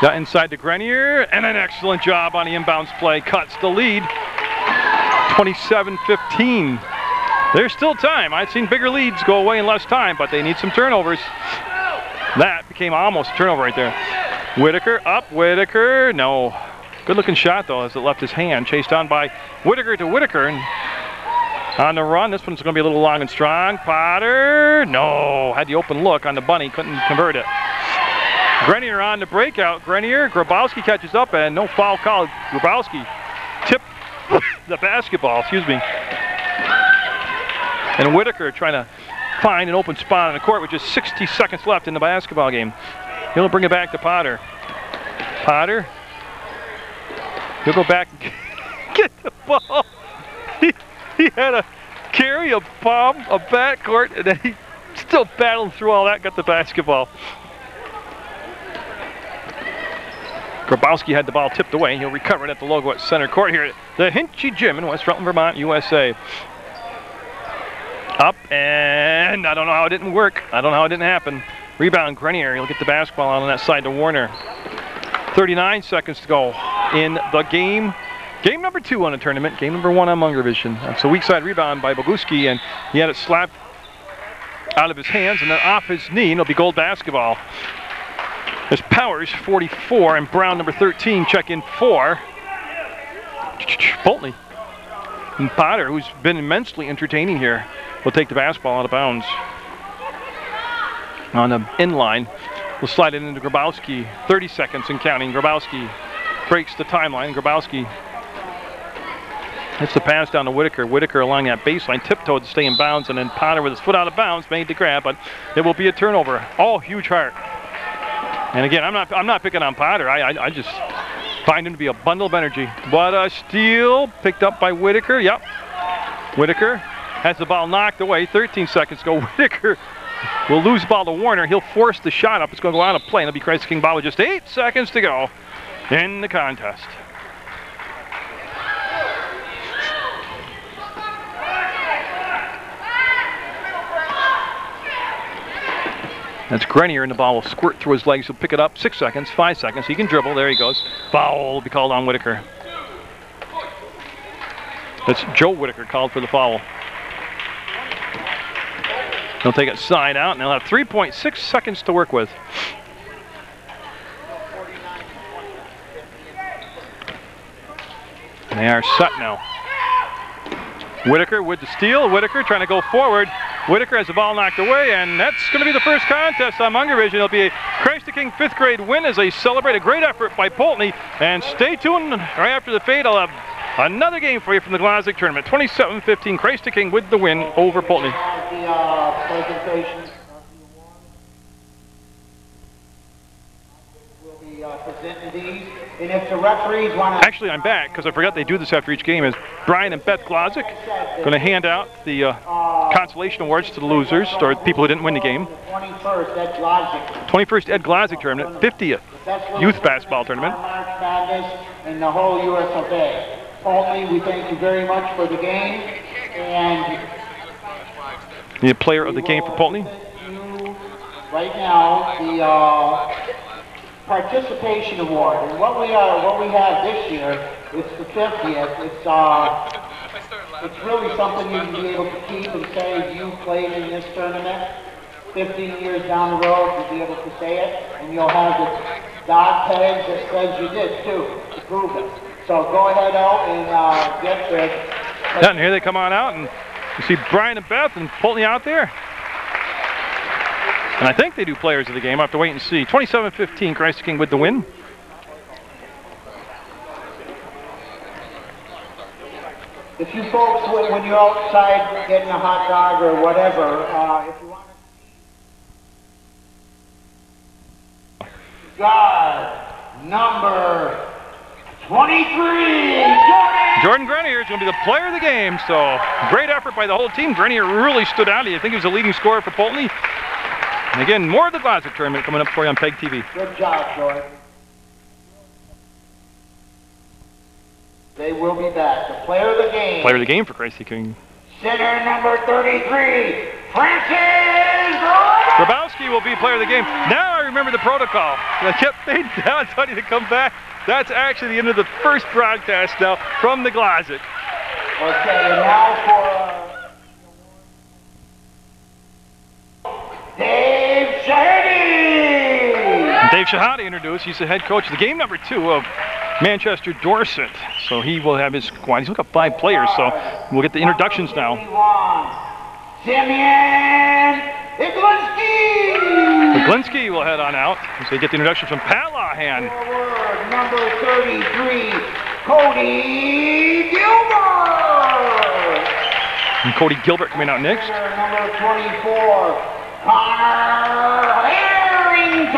Got inside to Grenier, and an excellent job on the inbounds play. Cuts the lead. 27-15. There's still time. I've seen bigger leads go away in less time, but they need some turnovers. That became almost a turnover right there. Whitaker up, Whitaker, no. Good looking shot though as it left his hand. Chased on by Whitaker to Whitaker. And on the run, this one's going to be a little long and strong. Potter, no. Had the open look on the bunny, couldn't convert it. Grenier on the breakout. Grenier, Grabowski catches up and no foul call. Grabowski tipped the basketball, excuse me. And Whitaker trying to find an open spot on the court with just 60 seconds left in the basketball game. He'll bring it back to Potter. Potter. He'll go back and get the ball. He had to carry a bomb, a backcourt, and then he still battled through all that, got the basketball. Grabowski had the ball tipped away. He'll recover it at the logo at center court here at the Hinchy Gym in West Rutland, Vermont, USA. Up, and I don't know how it didn't work. I don't know how it didn't happen. Rebound, Grenier. He'll get the basketball out on that side to Warner. 39 seconds to go in the game. Game number 2 on the tournament. Game number 1 on Munger Vision. That's a weak side rebound by Boguski, and he had it slapped out of his hands and then off his knee, and it'll be gold basketball. There's Powers, 44, and Brown, number 13, check in 4. Poultney. And Potter, who's been immensely entertaining here, will take the basketball out of bounds. On the inline, we'll slide it into Grabowski. 30 seconds and counting. Grabowski breaks the timeline. Grabowski hits the pass down to Whitaker. Whitaker along that baseline, tiptoed to stay in bounds, and then Potter with his foot out of bounds made the grab, but it will be a turnover. Oh, huge heart. And again, I'm not picking on Potter. I just find him to be a bundle of energy. What a steal, picked up by Whitaker. Yep, Whitaker has the ball knocked away. 13 seconds to go. Whitaker will lose the ball to Warner. He'll force the shot up. It's going to go out of play. And it'll be Christ the King ball with just 8 seconds to go in the contest. That's Grenier, and the ball will squirt through his legs. He'll pick it up. 6 seconds, 5 seconds. He can dribble. There he goes. Foul will be called on Whitaker. That's Joe Whitaker called for the foul. They'll take it side out, and they'll have 3.6 seconds to work with. They are set now. Whitaker with the steal. Whitaker trying to go forward. Whitaker has the ball knocked away, and that's going to be the first contest on Munger Vision. It'll be a Christ the King 5th grade win as they celebrate a great effort by Poultney. And stay tuned. Right after the fade, I'll have another game for you from the Glodzik tournament. 27-15, Christ the King with the win over Poultney. Presenting these, and if the referees want to... Actually, I'm back because I forgot they do this after each game. Is Brian and Beth Glodzik going to hand out the consolation awards to the losers or people who didn't win the game. 21st Ed Glodzik. 21st Ed Glodzik tournament, 50th youth basketball tournament. March Madness and the whole US of A. Poultney, we thank you very much for the game, and the player of the game for Poultney. Right now, the participation award, and what we have this year, it's the 50th. It's really something you can be able to keep and say you played in this tournament. 15 years down the road, you'll be able to say it, and you'll have the dog tags that says you did too, to prove it. So go ahead out and get this. Yeah, and here they come on out, and you see Brian and Beth and Poultney out there. And I think they do players of the game. I'll have to wait and see. 27-15, Christ the King with the win. If you folks, when you're outside getting a hot dog or whatever, if you want to... God, number 23, Jordan Grenier is going to be the player of the game. So great effort by the whole team. Grenier really stood out. I think he was the leading scorer for Poultney. And again, more of the Glodzik tournament coming up for you on PEGTV. Good job, Jordan. They will be back. The player of the game. Player of the game for Christ the King. Center number 33, Francis Grabowski will be player of the game. Now I remember the protocol. I kept fading down, telling you to come back. That's actually the end of the first broadcast now from the Glodzik. Okay, and now for Dave Shahady. Dave Shahady introduced. He's the head coach of the game number 2 of Manchester Dorset. So he will have his squad. He's looking at 5 players, so we'll get the introductions now. Simeon Glodzik. Glodzik will head on out as they get the introductions from Pat Lahan. Forward, number 33, Cody Gilbert. And Cody Gilbert coming out next. Number 24, Connor Harrington.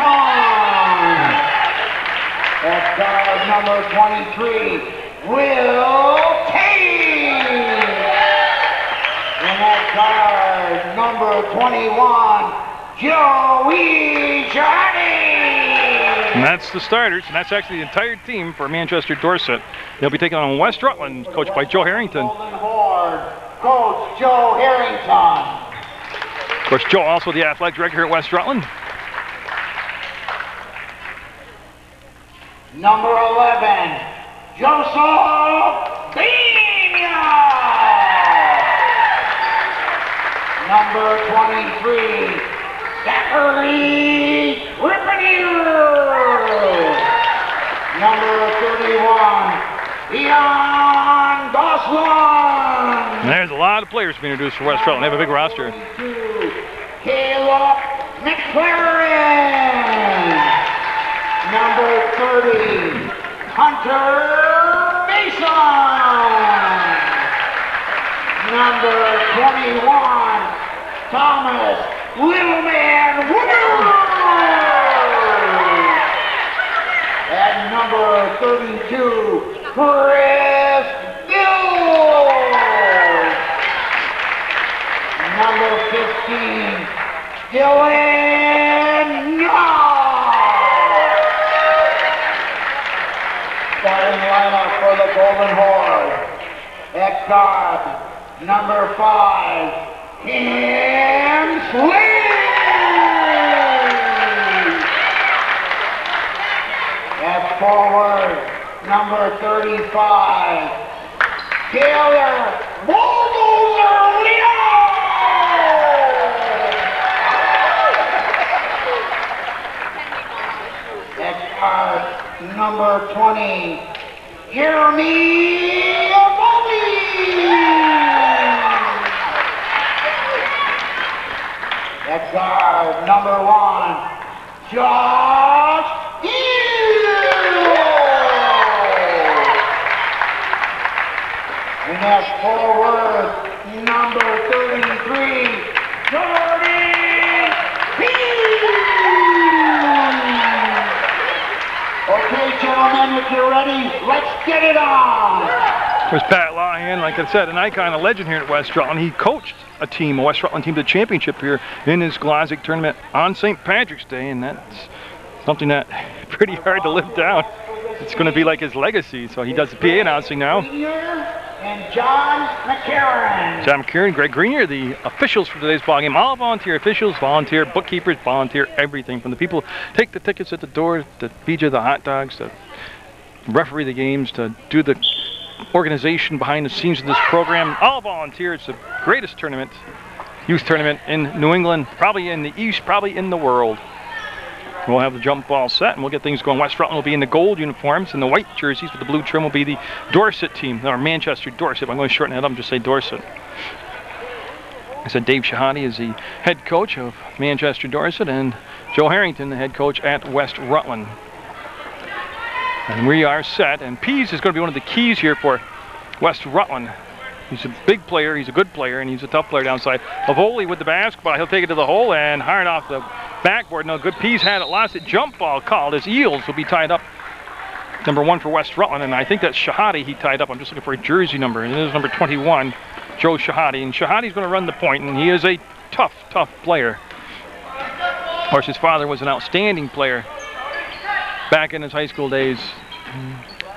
At guard number 23, Will Kane. And at guard number 21, Joey Johnny. And that's the starters, and that's actually the entire team for Manchester Dorset. They'll be taking on West Rutland, coached by Joe Harrington. Golden Horde, Coach Joe Harrington. Of course, Joe also the athletic director here at West Rutland. Number 11, Joseph Benia. Number 23, Zachary Rippeneer. Number 31, Ian Gosselin. And there's a lot of players being introduced for West Rutland. They have a big roster. 22, Caleb McLaren. Number 30, Hunter Mason. Number 21, Thomas Littleman Woodard. And number 32, Chris Gill. Number 15, Dylan Knox. Starting lineup for the Golden Horde. At guard, number 5, Kim Slee. At forward, number 35, Taylor number 20, Jeremy Bowley. At guard, number 1, Josh Hill. And at forward, number 33, Jordan Pease. Okay, gentlemen, if you're ready, let's get it on. There's Pat Lahan, like I said, an icon, a legend here at West Rutland. He coached a team, a West Rutland team, to the championship here in his Glodzik tournament on St. Patrick's Day, and that's something that pretty hard to live down. It's going to be like his legacy, so he does the PA announcing now. And John McCarron. John McCarron, Greg Greenier, the officials for today's ball game. All volunteer officials, volunteer bookkeepers, volunteer everything. From the people who take the tickets at the door, to feed you the hot dogs, to referee the games, to do the organization behind the scenes of this program. All volunteer. It's the greatest tournament, youth tournament in New England, probably in the East, probably in the world. We'll have the jump ball set, and we'll get things going. West Rutland will be in the gold uniforms, and the white jerseys with the blue trim will be the Dorset team, or Manchester Dorset. I'm going to shorten that up and just say Dorset. I said Dave Shahadi is the head coach of Manchester Dorset, and Joe Harrington, the head coach at West Rutland. And we are set, and Pease is going to be one of the keys here for West Rutland. He's a big player, he's a good player, and he's a tough player downside. Avoli with the basketball, he'll take it to the hole and hard off the backboard. No good. Pease had it, lost it. Jump ball called as Eels will be tied up. Number 1 for West Rutland, and I think that's Shahadi he tied up. I'm just looking for a jersey number, and it is number 21, Joe Shahadi. And Shahadi's going to run the point, and he is a tough, tough player. Of course, his father was an outstanding player back in his high school days.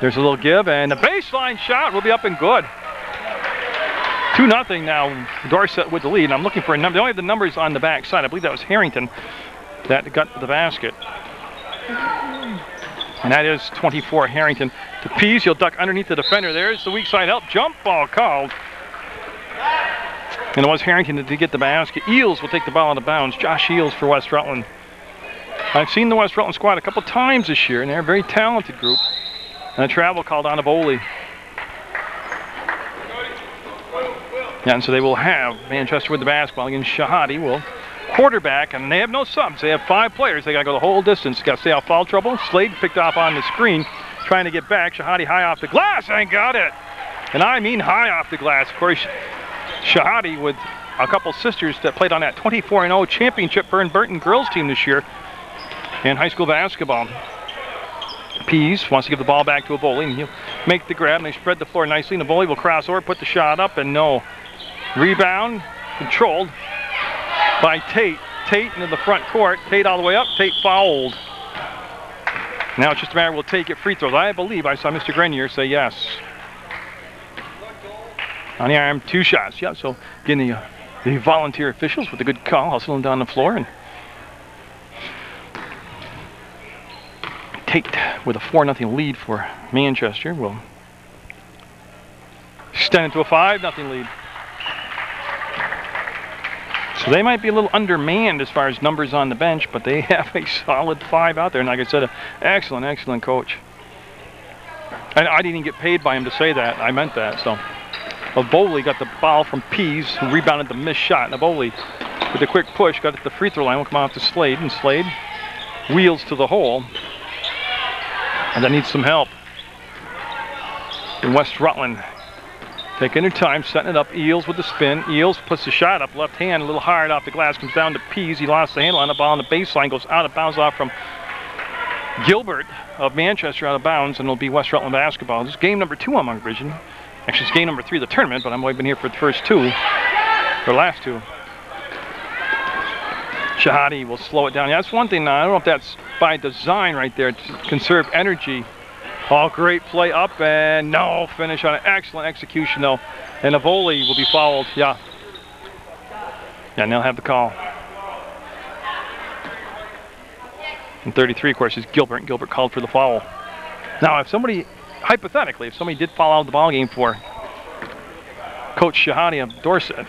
There's a little give, and the baseline shot will be up and good. 2-0 now, Dorset with the lead. And I'm looking for a number. They only have the numbers on the back side. I believe that was Harrington that got the basket. And that is 24, Harrington. To Pease, he'll duck underneath the defender. There's the weak side help. Jump ball called. And it was Harrington to get the basket. Eels will take the ball out of bounds. Josh Eels for West Rutland. I've seen the West Rutland squad a couple times this year, and they're a very talented group. And a travel called on Avoli. Yeah, and so they will have Manchester with the basketball. Again, Shahadi will quarterback, and they have no subs. They have 5 players. They got to go the whole distance. Got to stay out foul trouble. Slade picked off on the screen, trying to get back. Shahadi high off the glass and got it. And I mean high off the glass. Of course, Shahadi with a couple sisters that played on that 24-0 championship Burn Burton girls team this year in high school basketball. Pease wants to give the ball back to Avoli, and he'll make the grab, and they spread the floor nicely, and Avoli will cross over, put the shot up, and no. Rebound controlled by Tate. Tate into the front court. Tate all the way up. Tate fouled. Now it's just a matter we'll take it free throws. I believe I saw Mr. Grenier say yes. On the arm, 2 shots. Yeah, so again, the volunteer officials with a good call, hustling down the floor. And Tate with a 4-0 lead for Manchester will extend it to a 5-0 lead. So they might be a little undermanned as far as numbers on the bench, but they have a solid 5 out there. And like I said, an excellent, excellent coach. And I didn't even get paid by him to say that. I meant that. So Avoli got the ball from Pease, who rebounded the missed shot. And Avoli, with a quick push, got it to the free throw line. Will come off to Slade, and Slade wheels to the hole. And that needs some help. In West Rutland, taking their time, setting it up. Eels with the spin. Eels puts the shot up, left hand, a little hard off the glass, comes down to Pease. He lost the handle on the ball on the baseline, goes out of bounds off from Gilbert of Manchester, out of bounds, and it'll be West Rutland basketball. This is game number 2 on Munger Vision. Actually, it's game number 3 of the tournament, but I've only been here for the first 2, or last 2. Shahadi will slow it down. Yeah, that's one thing now. I don't know if that's by design right there to conserve energy. Oh, great play up, and no finish on it. Excellent execution, though. And Avoli will be fouled. Yeah. Yeah, and they'll have the call. And 33, of course, is Gilbert. And Gilbert called for the foul. Now, if somebody, hypothetically, if somebody did foul out of the ball game for Coach Shahadi of Dorset,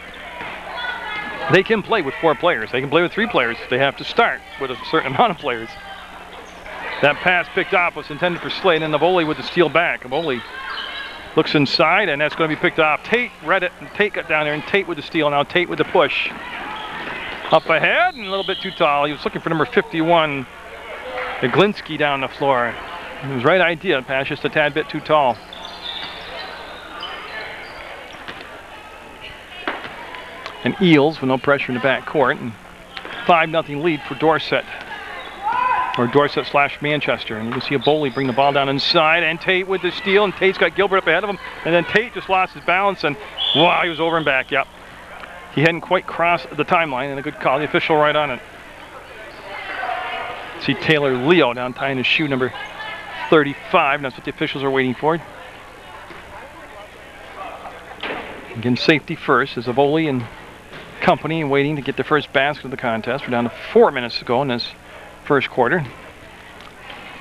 they can play with 4 players. They can play with 3 players. They have to start with a certain amount of players. That pass picked off was intended for Slade, and Navoli with the steal back. Navoli looks inside, and that's going to be picked off. Tate read it, and Tate got down there, and Tate with the steal. Now Tate with the push. Up ahead, and a little bit too tall. He was looking for number 51, Glodzik, down the floor. It was the right idea. Pass just a tad bit too tall. And Eels with no pressure in the back court, and 5-0 lead for Dorset. Or Dorset/Manchester. And you can see a Boley bring the ball down inside, and Tate with the steal, and Tate's got Gilbert up ahead of him, and then Tate just lost his balance, and wow, he was over and back. Yep. He hadn't quite crossed the timeline, and a good call. The official right on it. See Taylor Leo down tying his shoe, number 35. That's what the officials are waiting for. Again, safety first as Avoli and company waiting to get the first basket of the contest. We're down to 4 minutes to go in this first quarter.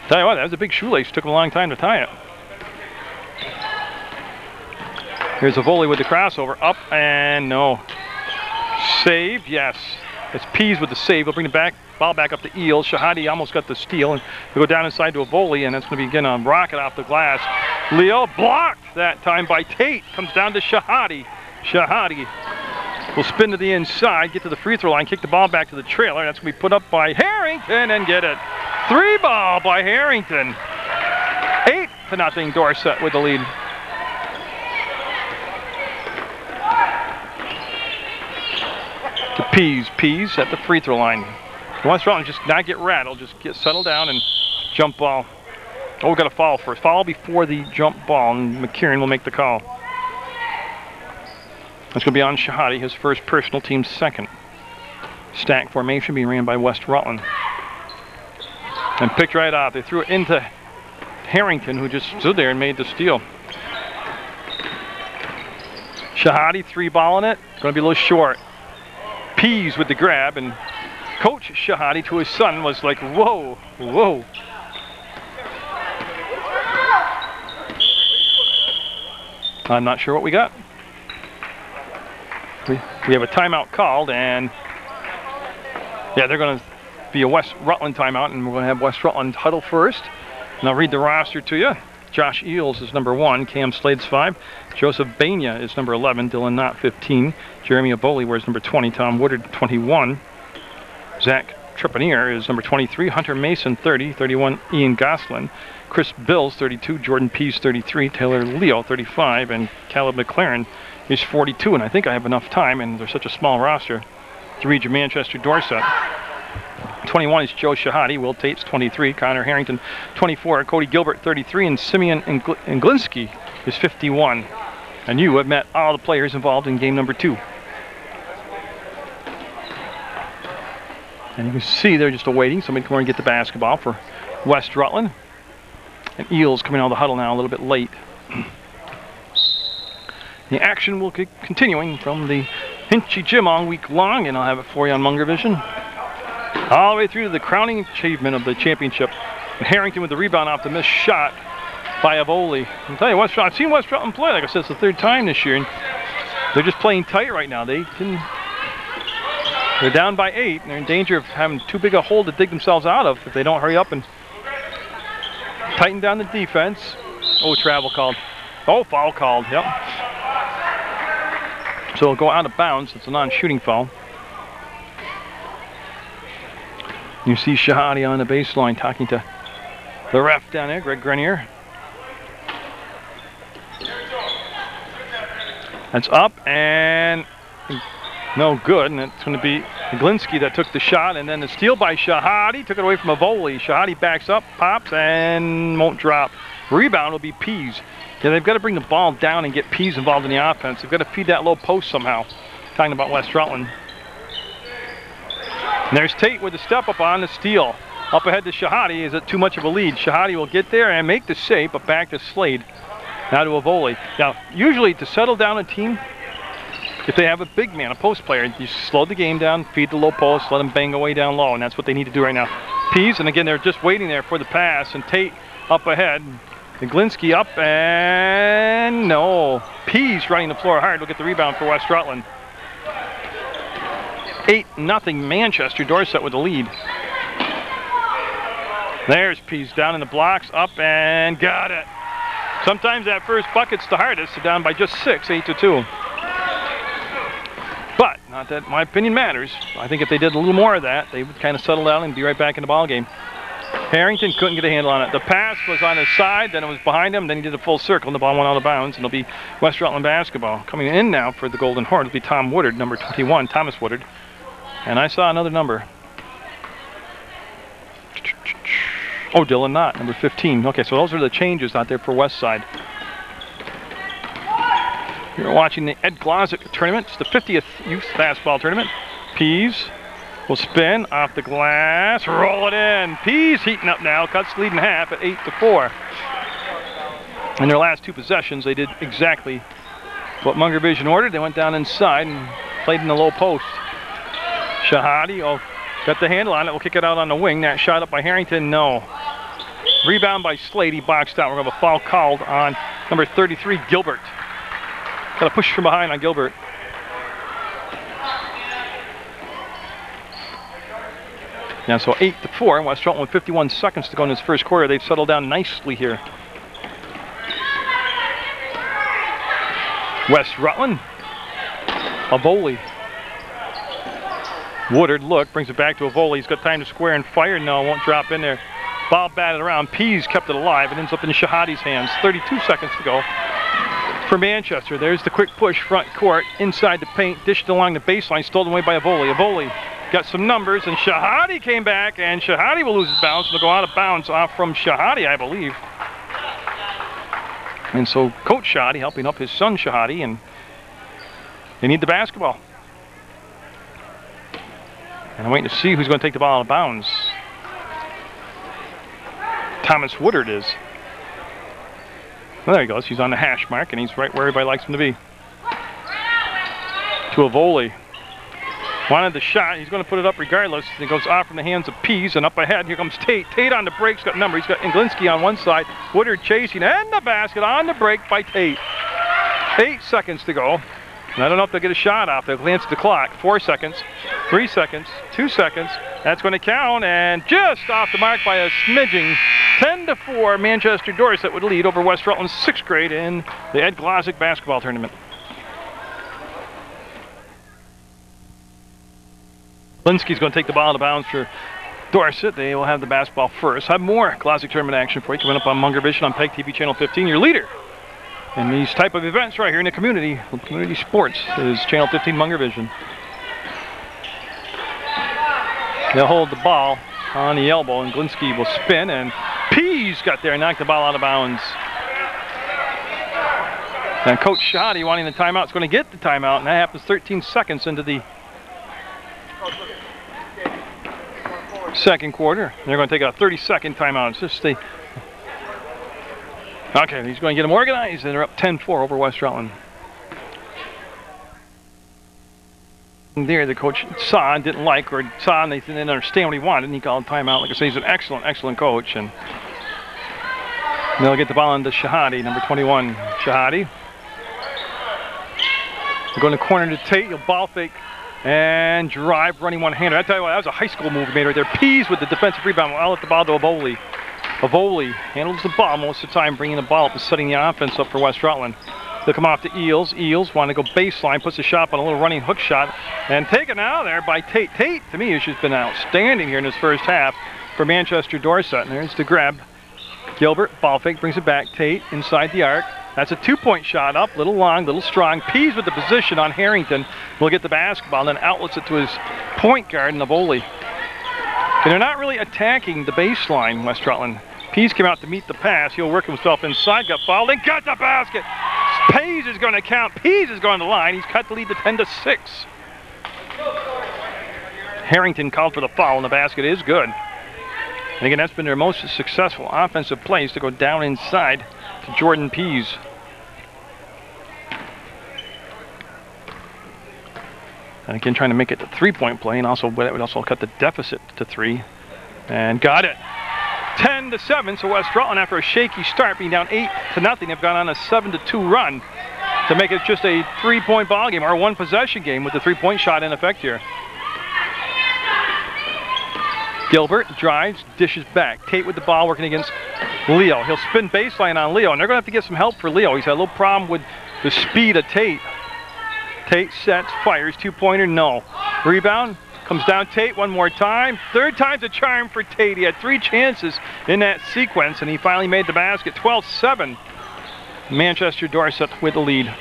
Tell you what, that was a big shoelace. Took him a long time to tie it. Here's Avoli with the crossover. Up and no. Saved, yes. It's Pease with the save. We'll bring the ball back up to Eels. Shahadi almost got the steal, and we'll go down inside to Avoli, and that's going to be again a rocket off the glass. Leo blocked that time by Tate. Comes down to Shahadi. Shahadi will spin to the inside, get to the free throw line, kick the ball back to the trailer. That's going to be put up by Harrington and get it. 3-ball by Harrington. 8-0 Dorset with the lead. To Pease at the free throw line. West Rutland just not get rattled, just get settled down and jump ball. Oh, we got a foul first. Foul before the jump ball, and McKieran will make the call. That's going to be on Shahadi, his first personal, team's second. Stack formation being ran by West Rutland. And picked right off. They threw it into Harrington, who just stood there and made the steal. Shahadi 3-balling it. Going to be a little short. Pease with the grab, and Coach Shahadi to his son was like, whoa, whoa. I'm not sure what we got. We have a timeout called, and yeah, they're going to be a West Rutland timeout, and we're going to have West Rutland huddle first. And I'll read the roster to you. Josh Eels is number 1, Cam Slade's 5, Joseph Bania is number 11, Dylan Knott 15, Jeremy Aboli wears number 20, Tom Woodard 21, Zach Trepanier is number 23, Hunter Mason 30, 31 Ian Goslin, Chris Bills 32, Jordan Pease 33, Taylor Leo 35, and Caleb McLaren is 42. And I think I have enough time, and there's such a small roster, to read your Manchester Dorset. 21 is Joe Shahadi, Will Tate's 23, Connor Harrington 24, Cody Gilbert 33, and Simeon Glodzik is 51. And you have met all the players involved in game number 2. And you can see they're just awaiting somebody to come over and get the basketball for West Rutland. And Eels coming out of the huddle now a little bit late. The action will keep continuing from the Hinchy Gym all week long, and I'll have it for you on Munger Vision. All the way through to the crowning achievement of the championship. And Harrington with the rebound off the missed shot by Avoli. I'll tell you, I've seen West Rutland play, like I said, it's the 3rd time this year, and they're just playing tight right now. They're down by 8, and they're in danger of having too big a hole to dig themselves out of if they don't hurry up and tighten down the defense. Oh, travel called. Oh, foul called, yep. So it'll go out of bounds. It's a non-shooting foul. You see Shahadi on the baseline talking to the ref down there, Greg Grenier. That's up and no good, and it's going to be Glodzik that took the shot, and then the steal by Shahadi took it away from Avoli. Shahadi backs up, pops, and won't drop. Rebound will be Pease. Yeah, they've got to bring the ball down and get Pease involved in the offense. They've got to feed that low post somehow. Talking about West Rutland. And there's Tate with the step up on the steal. Up ahead to Shahadi. Is it too much of a lead? Shahadi will get there and make the save, but back to Slade. Now to Avoli. Now, usually to settle down a team, if they have a big man, a post player, you slow the game down, feed the low post, let them bang away down low, and that's what they need to do right now. Pease, and again, they're just waiting there for the pass, and Tate up ahead. And Glodzik up, and no. Pease running the floor hard. We'll get the rebound for West Rutland. 8-0 Manchester. Dorset with the lead. There's Pease down in the blocks, up and got it. Sometimes that first bucket's the hardest. They're down by just 6, 8-2. But not that my opinion matters. I think if they did a little more of that, they would kind of settle down and be right back in the ball game. Harrington couldn't get a handle on it. The pass was on his side, then it was behind him, then he did a full circle, and the ball went out of bounds, and it'll be West Rutland basketball. Coming in now for the Golden Horn will be Tom Woodard, number 21, Thomas Woodard. And I saw another number. Oh, Dylan Knott, number 15. Okay, so those are the changes out there for West Side. You're watching the Ed-Glodzik tournament. It's the 50th youth basketball tournament. Pease will spin off the glass, roll it in. Pease heating up now, cuts the lead in half at 8-4. In their last 2 possessions, they did exactly what Munger Vision ordered. They went down inside and played in the low post. Shahadi, got the handle on it. We'll kick it out on the wing. That shot up by Harrington, no. Rebound by Slade, he boxed out. We're going to have a foul called on number 33, Gilbert. Got a push from behind on Gilbert. Now, so 8-4, West Rutland with 51 seconds to go in this first quarter. They've settled down nicely here. West Rutland, Avoli. Woodard, look, brings it back to Avoli. He's got time to square and fire. No, won't drop in there. Ball batted around. Pease kept it alive. It ends up in Shahadi's hands. 32 seconds to go for Manchester. There's the quick push, front court, inside the paint, dished along the baseline, stolen away by Avoli. Avoli got some numbers, and Shahadi came back, and Shahadi will lose his bounce. It'll go out of bounds off from Shahadi, I believe. And so Coach Shahadi helping up his son Shahadi, and they need the basketball. And I'm waiting to see who's going to take the ball out of bounds. Thomas Woodard is. Well, there he goes. He's on the hash mark, and he's right where everybody likes him to be. To Avoli. Wanted the shot. He's going to put it up regardless. It goes off from the hands of Pease, and up ahead. Here comes Tate. Tate on the break. He's got number. He's got Glodzik on one side. Woodard chasing, and the basket on the break by Tate. 8 seconds to go. And I don't know if they'll get a shot off. They'll glance at the clock. 4 seconds, 3 seconds, 2 seconds. That's going to count, and just off the mark by a smidging. 10-4, Manchester Dorset would lead over West Rutland's 6th grade in the Ed-Glodzik basketball tournament. Linsky's going to take the ball out of bounds for Dorset. They will have the basketball first. Have more Glodzik tournament action for you coming up on Munger Vision on PEGTV Channel 15. Your leader in these type of events right here in the community sports is Channel 15 Munger Vision. They'll hold the ball on the elbow, and Glodzik will spin, and Pease got there and knocked the ball out of bounds. And Coach Shahadi wanting the timeout is going to get the timeout, and that happens 13 seconds into the second quarter. They're going to take a 30-second timeout. It's just the okay, he's going to get them organized, and they're up 10-4 over West Rutland. There, the coach saw and didn't like, or saw and they didn't understand what he wanted, and he called timeout. Like I say, he's an excellent coach, and they'll get the ball into Shahadi, number 21. Shahadi. They're going to corner to Tate. He'll ball fake and drive, running one-hander. I tell you what, that was a high school move he made right there. Pease with the defensive rebound. I'll let the ball to Avoli. Avoli handles the ball most of the time, bringing the ball up and setting the offense up for West Rutland. They'll come off to Eels. Eels want to go baseline, puts a shot on a little running hook shot, and taken out there by Tate. Tate, to me, has just been outstanding here in this first half for Manchester Dorset. And there's the grab. Gilbert, ball fake, brings it back. Tate inside the arc. That's a 2-point shot up, little long, little strong. Pease with the position on Harrington. Will get the basketball, and then outlets it to his point guard, Avoli. And they're not really attacking the baseline, West Rutland. Pease came out to meet the pass. He'll work himself inside, got fouled, and got the basket. Pease is going to count. Pease is going to the line. He's cut the lead to 10-6. Harrington called for the foul, and the basket is good. And again, that's been their most successful offensive plays to go down inside to Jordan Pease. And again, trying to make it the 3-point play, and also that would also cut the deficit to 3. And got it. 10-7, so West Rutland, after a shaky start, being down 8-0, have gone on a 7-2 run to make it just a 3-point ball game, or a 1-possession game with the 3-point shot in effect here. Gilbert drives, dishes back. Tate with the ball working against Leo. He'll spin baseline on Leo, and they're going to have to get some help for Leo. He's had a little problem with the speed of Tate. Tate sets, fires, two-pointer, no. Rebound, comes down Tate one more time. Third time's a charm for Tate. He had 3 chances in that sequence, and he finally made the basket. 12-7. Manchester Dorset with the lead.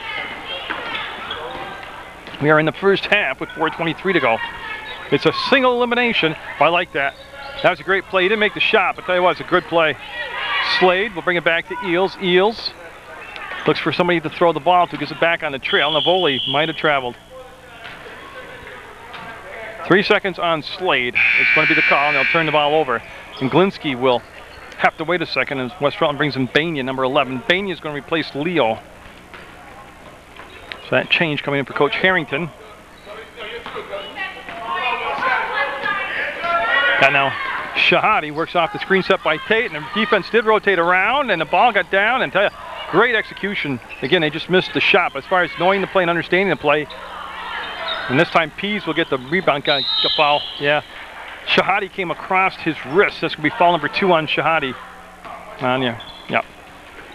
We are in the first half with 4:23 to go. It's a single elimination. I like that. That was a great play. He didn't make the shot, but tell you what, it's a good play. Slade will bring it back to Eels. Eels looks for somebody to throw the ball to, gets it back on the trail. Navoli might have traveled. 3 seconds on Slade. It's going to be the call, and they'll turn the ball over. And Glodzik will have to wait a second as West Rutland brings in Bania, number 11. Bania is going to replace Leo. So that change coming in for Coach Harrington. And now Shahadi works off the screen set by Tate, and the defense did rotate around, and the ball got down, and tell you, great execution. Again, they just missed the shot, but as far as knowing the play and understanding the play, and this time Pease will get the rebound, got a foul, yeah. Shahadi came across his wrist. That's going to be foul number 2 on Shahadi. Yeah.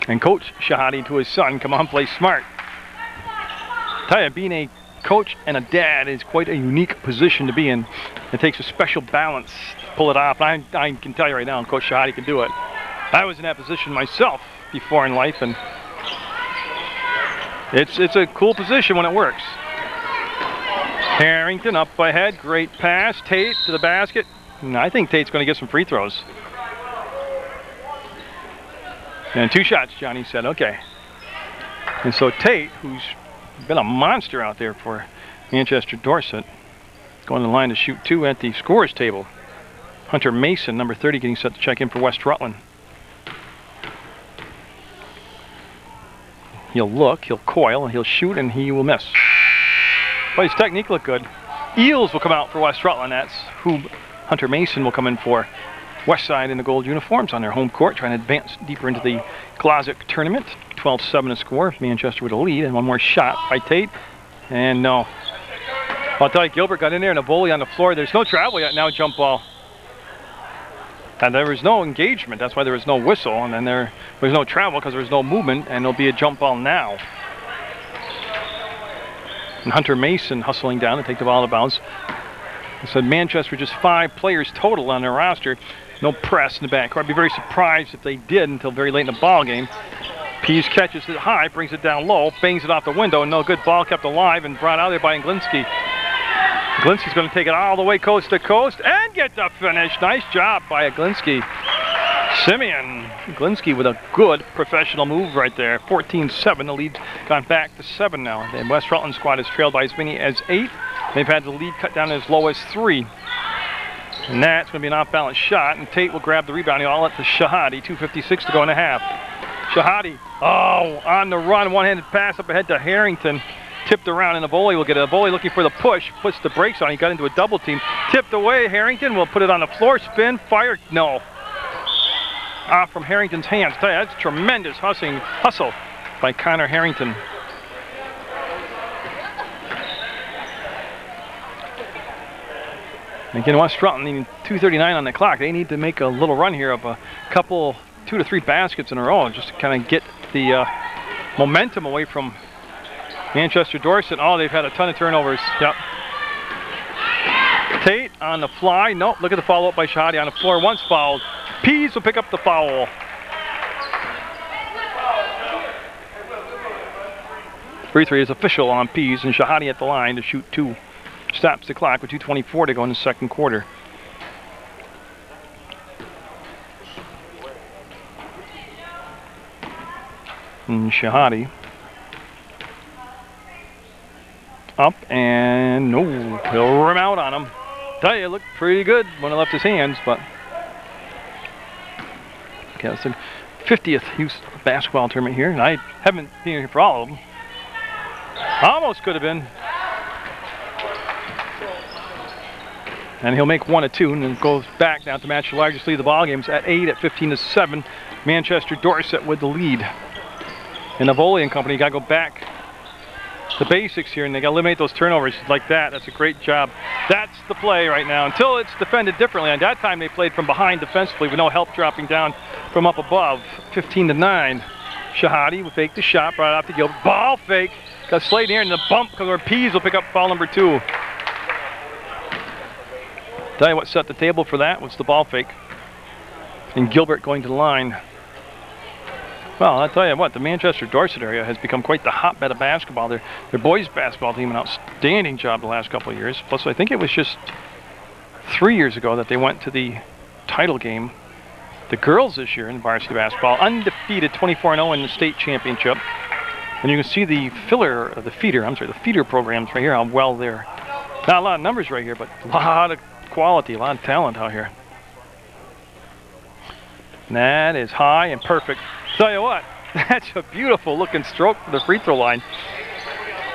And Coach Shahadi to his son, come on, play smart. Tell you, being a coach and a dad is quite a unique position to be in. It takes a special balance to pull it off. I can tell you right now, Coach Shahadi can do it. I was in that position myself before in life, and it's a cool position when it works. Harrington up ahead, great pass. Tate to the basket. And I think Tate's going to get some free throws. And 2 shots, Johnny said, okay. And so Tate, who's been a monster out there for Manchester Dorset, going to the line to shoot 2 at the scorers table. Hunter Mason, number 30, getting set to check in for West Rutland. He'll look, he'll coil, he'll shoot, and he will miss. But his technique looked good. Eels will come out for West Rutland. That's who Hunter Mason will come in for. West Side in the gold uniforms on their home court, trying to advance deeper into the Glodzik tournament. 12-7 to score. Manchester with a lead, and one more shot by Tate. And no. I'll tell you, Gilbert got in there and a volley on the floor. There's no travel yet, now jump ball. And there was no engagement. That's why there was no whistle. And then there was no travel because there was no movement, and there'll be a jump ball now. And Hunter Mason hustling down to take the ball out of bounds. I said Manchester just 5 players total on their roster. No press in the backcourt. I'd be very surprised if they did until very late in the ball game. Pease catches it high, brings it down low, bangs it off the window, and no good. Ball kept alive and brought out there by Glodzik. Glodzik going to take it all the way coast to coast and get the finish. Nice job by Glodzik. Simeon Glodzik with a good professional move right there. 14-7. The lead's gone back to 7 now. The West Rutland squad has trailed by as many as 8. They've had the lead cut down as low as 3. And that's going to be an off-balance shot, and Tate will grab the rebound. He'll let to Shahadi. 2:56 to go in the half. Shahadi, on the run, one-handed pass up ahead to Harrington. Tipped around, and Navoli will get it. Navoli looking for the push, puts the brakes on. He got into a double team. Tipped away, Harrington will put it on the floor, spin, fire, no. Off from Harrington's hands. Tell you, that's tremendous hustle by Connor Harrington. Again, West Rutland needing 2:39 on the clock. They need to make a little run here of a couple, 2 to 3 baskets in a row, just to kind of get the momentum away from Manchester Dorset. Oh, they've had a ton of turnovers. Yep. Tate on the fly. Nope, look at the follow-up by Shahadi on the floor. Once fouled. Pease will pick up the foul. Free throw is official on Pease, and Shahadi at the line to shoot 2. Stops the clock with 2:24 to go in the second quarter. And Shahadi up, and no, he'll rim out on him. Tell you, it looked pretty good when it left his hands, but okay, that's the 50th youth basketball tournament here, and I haven't been here for all of them. Almost could have been. And he'll make 1 of 2, and then goes back now to match the largest lead of the ball games at 8 at 15-7. Manchester Dorset with the lead. And Navoli and company got to go back the basics here, and they got to eliminate those turnovers like that. That's a great job. That's the play right now until it's defended differently. At that time, they played from behind defensively with no help dropping down from up above. 15-9. Shahadi will fake the shot, brought it off to Gilbert. Ball fake. Got Slade here, and the bump because our Pease will pick up foul number 2. Tell you what set the table for that was the ball fake. And Gilbert going to the line. Well, I'll tell you what, the Manchester Dorset area has become quite the hotbed of basketball. Their boys basketball team, an outstanding job the last couple of years. Plus, I think it was just 3 years ago that they went to the title game. The girls this year in varsity basketball, undefeated, 24-0 in the state championship. And you can see the feeder programs right here, how well they're. Not a lot of numbers right here, but a lot of quality, a lot of talent out here. And that is high and perfect. Tell you what, that's a beautiful looking stroke for the free throw line.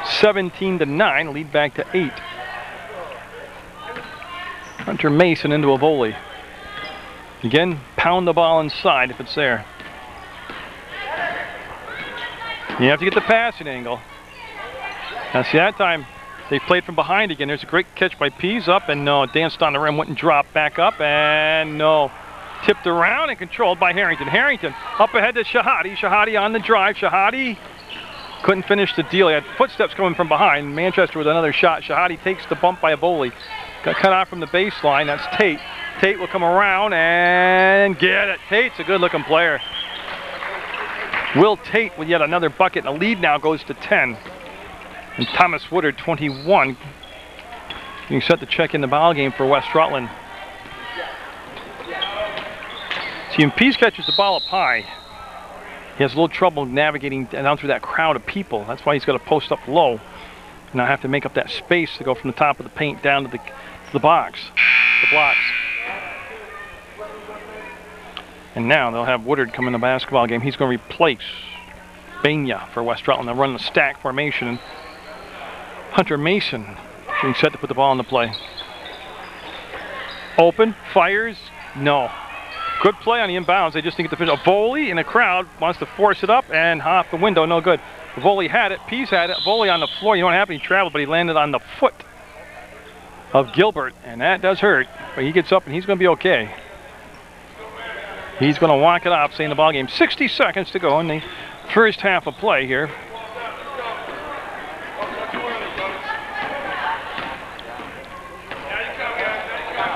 17-9, lead back to 8. Hunter Mason into a volley. Again, pound the ball inside if it's there. You have to get the passing angle. Now see, that time they played from behind again. There's a great catch by Pease up, and no, danced on the rim, wouldn't drop, back up, and no. Tipped around and controlled by Harrington. Harrington up ahead to Shahadi. Shahadi on the drive. Shahadi couldn't finish the deal. He had footsteps coming from behind. Manchester with another shot. Shahadi takes the bump by a Boley. Got cut off from the baseline. That's Tate. Tate will come around and get it. Tate's a good-looking player. Will Tate with yet another bucket. And the lead now goes to 10. And Thomas Woodard, 21. Being set to check in the ball game for West Rutland. See, when Pease catches the ball up high, he has a little trouble navigating down through that crowd of people. That's why he's got to post up low. And I have to make up that space to go from the top of the paint down to the box, the blocks. And now they'll have Woodard come in the basketball game. He's going to replace Banya for West Rutland. They'll run the stack formation. And Hunter Mason being set to put the ball in the play. Open, fires, no. Good play on the inbounds. They just didn't get the finish. A volley in the crowd wants to force it up and off the window. No good. The volley had it. Pease had it. Volley on the floor. You know what happened? He traveled, but he landed on the foot of Gilbert, and that does hurt. But he gets up and he's going to be okay. He's going to walk it off, stay in the ball game. 60 seconds to go in the first half of play here.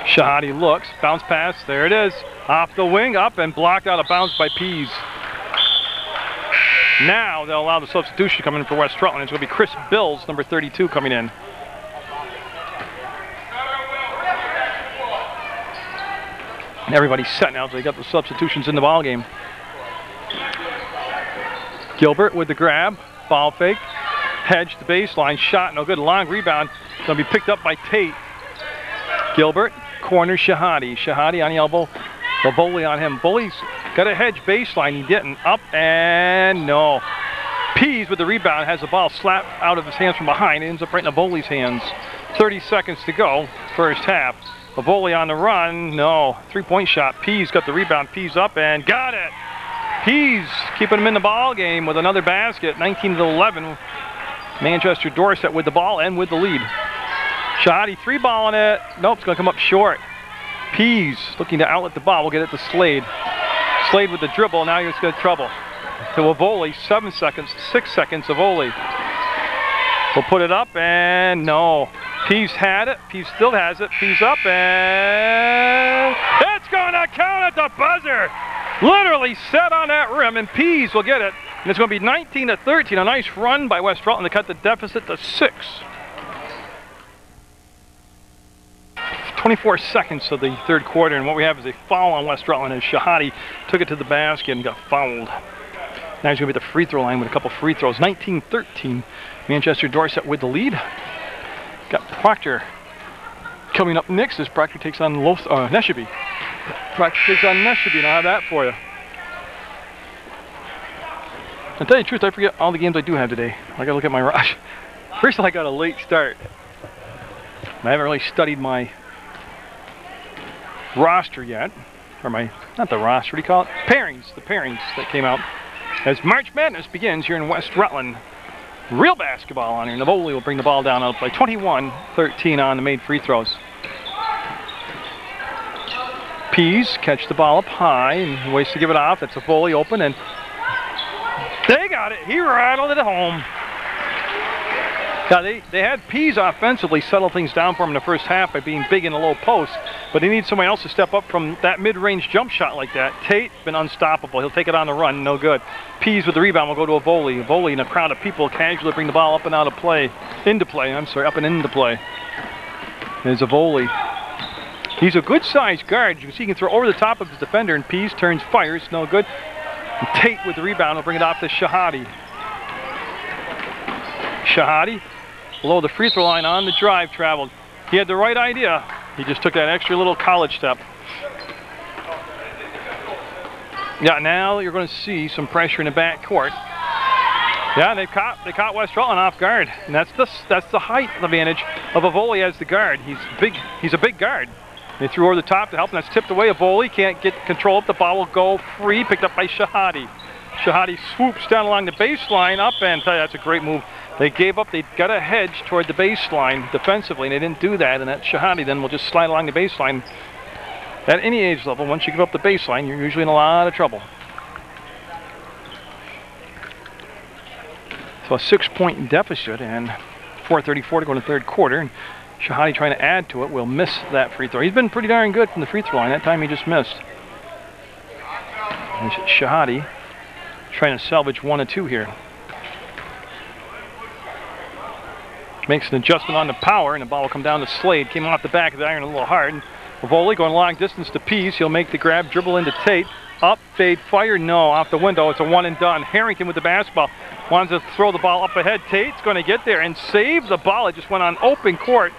Shahadi looks, bounce pass, there it is. Off the wing, up and blocked out of bounds by Pease. Now they'll allow the substitution coming in for West Rutland. It's going to be Chris Bills, number 32, coming in. And everybody's set now, so they got the substitutions in the ball game. Gilbert with the grab, ball fake, hedge the baseline, shot, no good, long rebound. Going to be picked up by Tate. Gilbert, corner Shahadi. Shahadi on the elbow. The volley on him. Volley's got a hedge baseline. He didn't. Up and no. Pease with the rebound has the ball slapped out of his hands from behind. It ends up right in the volley's hands. 30 seconds to go. First half. A volley on the run. No. 3-point shot. Pease got the rebound. Pease up and got it. Pease keeping him in the ball game with another basket. 19-11. Manchester Dorset with the ball and with the lead. Shahadi three-balling it. Nope, it's going to come up short. Pease looking to outlet the ball. We'll get it to Slade. Slade with the dribble. Now he's got trouble. To Avoli, 7 seconds, 6 seconds. Avoli will put it up and no. Pease had it. Pease still has it. Pease up and it's going to count at the buzzer. Literally set on that rim, and Pease will get it. And it's going to be 19-13. A nice run by West Rutland to cut the deficit to 6. 24 seconds of the third quarter, and what we have is a foul on West Rutland as Shahadi took it to the basket and got fouled. Now he's going to be at the free throw line with a couple free throws. 19-13. Manchester Dorset with the lead. Got Proctor coming up next as Proctor takes on Neshabe. Proctor takes on Neshabe, and I'll have that for you. To tell you the truth, I forget all the games I do have today. I gotta look at my rush. First of all, I got a late start. I haven't really studied my roster yet. Or my, not the roster, what do you call it? Pairings, the pairings that came out as March Madness begins here in West Rutland. real basketball on here. Navoli will bring the ball down out of play. 21-13 on the made free throws. Pease catch the ball up high and waits to give it off. That's a volley open, and they got it. He rattled it home. Yeah, they had Pease offensively settle things down for him in the first half by being big in the low post, but they need somebody else to step up from that mid-range jump shot like that. Tate been unstoppable. He'll take it on the run, no good. Pease with the rebound will go to a volley. A volley in a crowd of people casually bring the ball up and out of play. Into play, I'm sorry, up and into play. There's a volley. He's a good-sized guard. You can see he can throw over the top of his defender, and Pease turns, fires, no good. And Tate with the rebound will bring it off to Shahadi. Shahadi, below the free throw line on the drive, traveled. He had the right idea. He just took that extra little college step. Yeah, now you're going to see some pressure in the back court. Yeah, they caught West Rutland off guard, and that's the height advantage of a volley as the guard. He's big. He's a big guard. They threw over the top to help, and that's tipped away. A volley can't get control of the ball. Will go free, picked up by Shahadi. Shahadi swoops down along the baseline, up, and tell you, that's a great move. They gave up. They got a hedge toward the baseline defensively, and they didn't do that. And that Shahadi then will just slide along the baseline. At any age level, once you give up the baseline, you're usually in a lot of trouble. So a 6-point deficit, and 4:34 to go in the third quarter. And Shahadi trying to add to it will miss that free throw. He's been pretty darn good from the free throw line. That time he just missed. And Shahadi trying to salvage 1 or 2 here. Makes an adjustment on the power, and the ball will come down to Slade. Came off the back of the iron a little hard. And Volley going long distance to Pease. He'll make the grab, dribble into Tate. Up, fade, fire, no, off the window. It's a 1 and done. Harrington with the basketball. Wants to throw the ball up ahead. Tate's going to get there and save the ball. It just went on open court.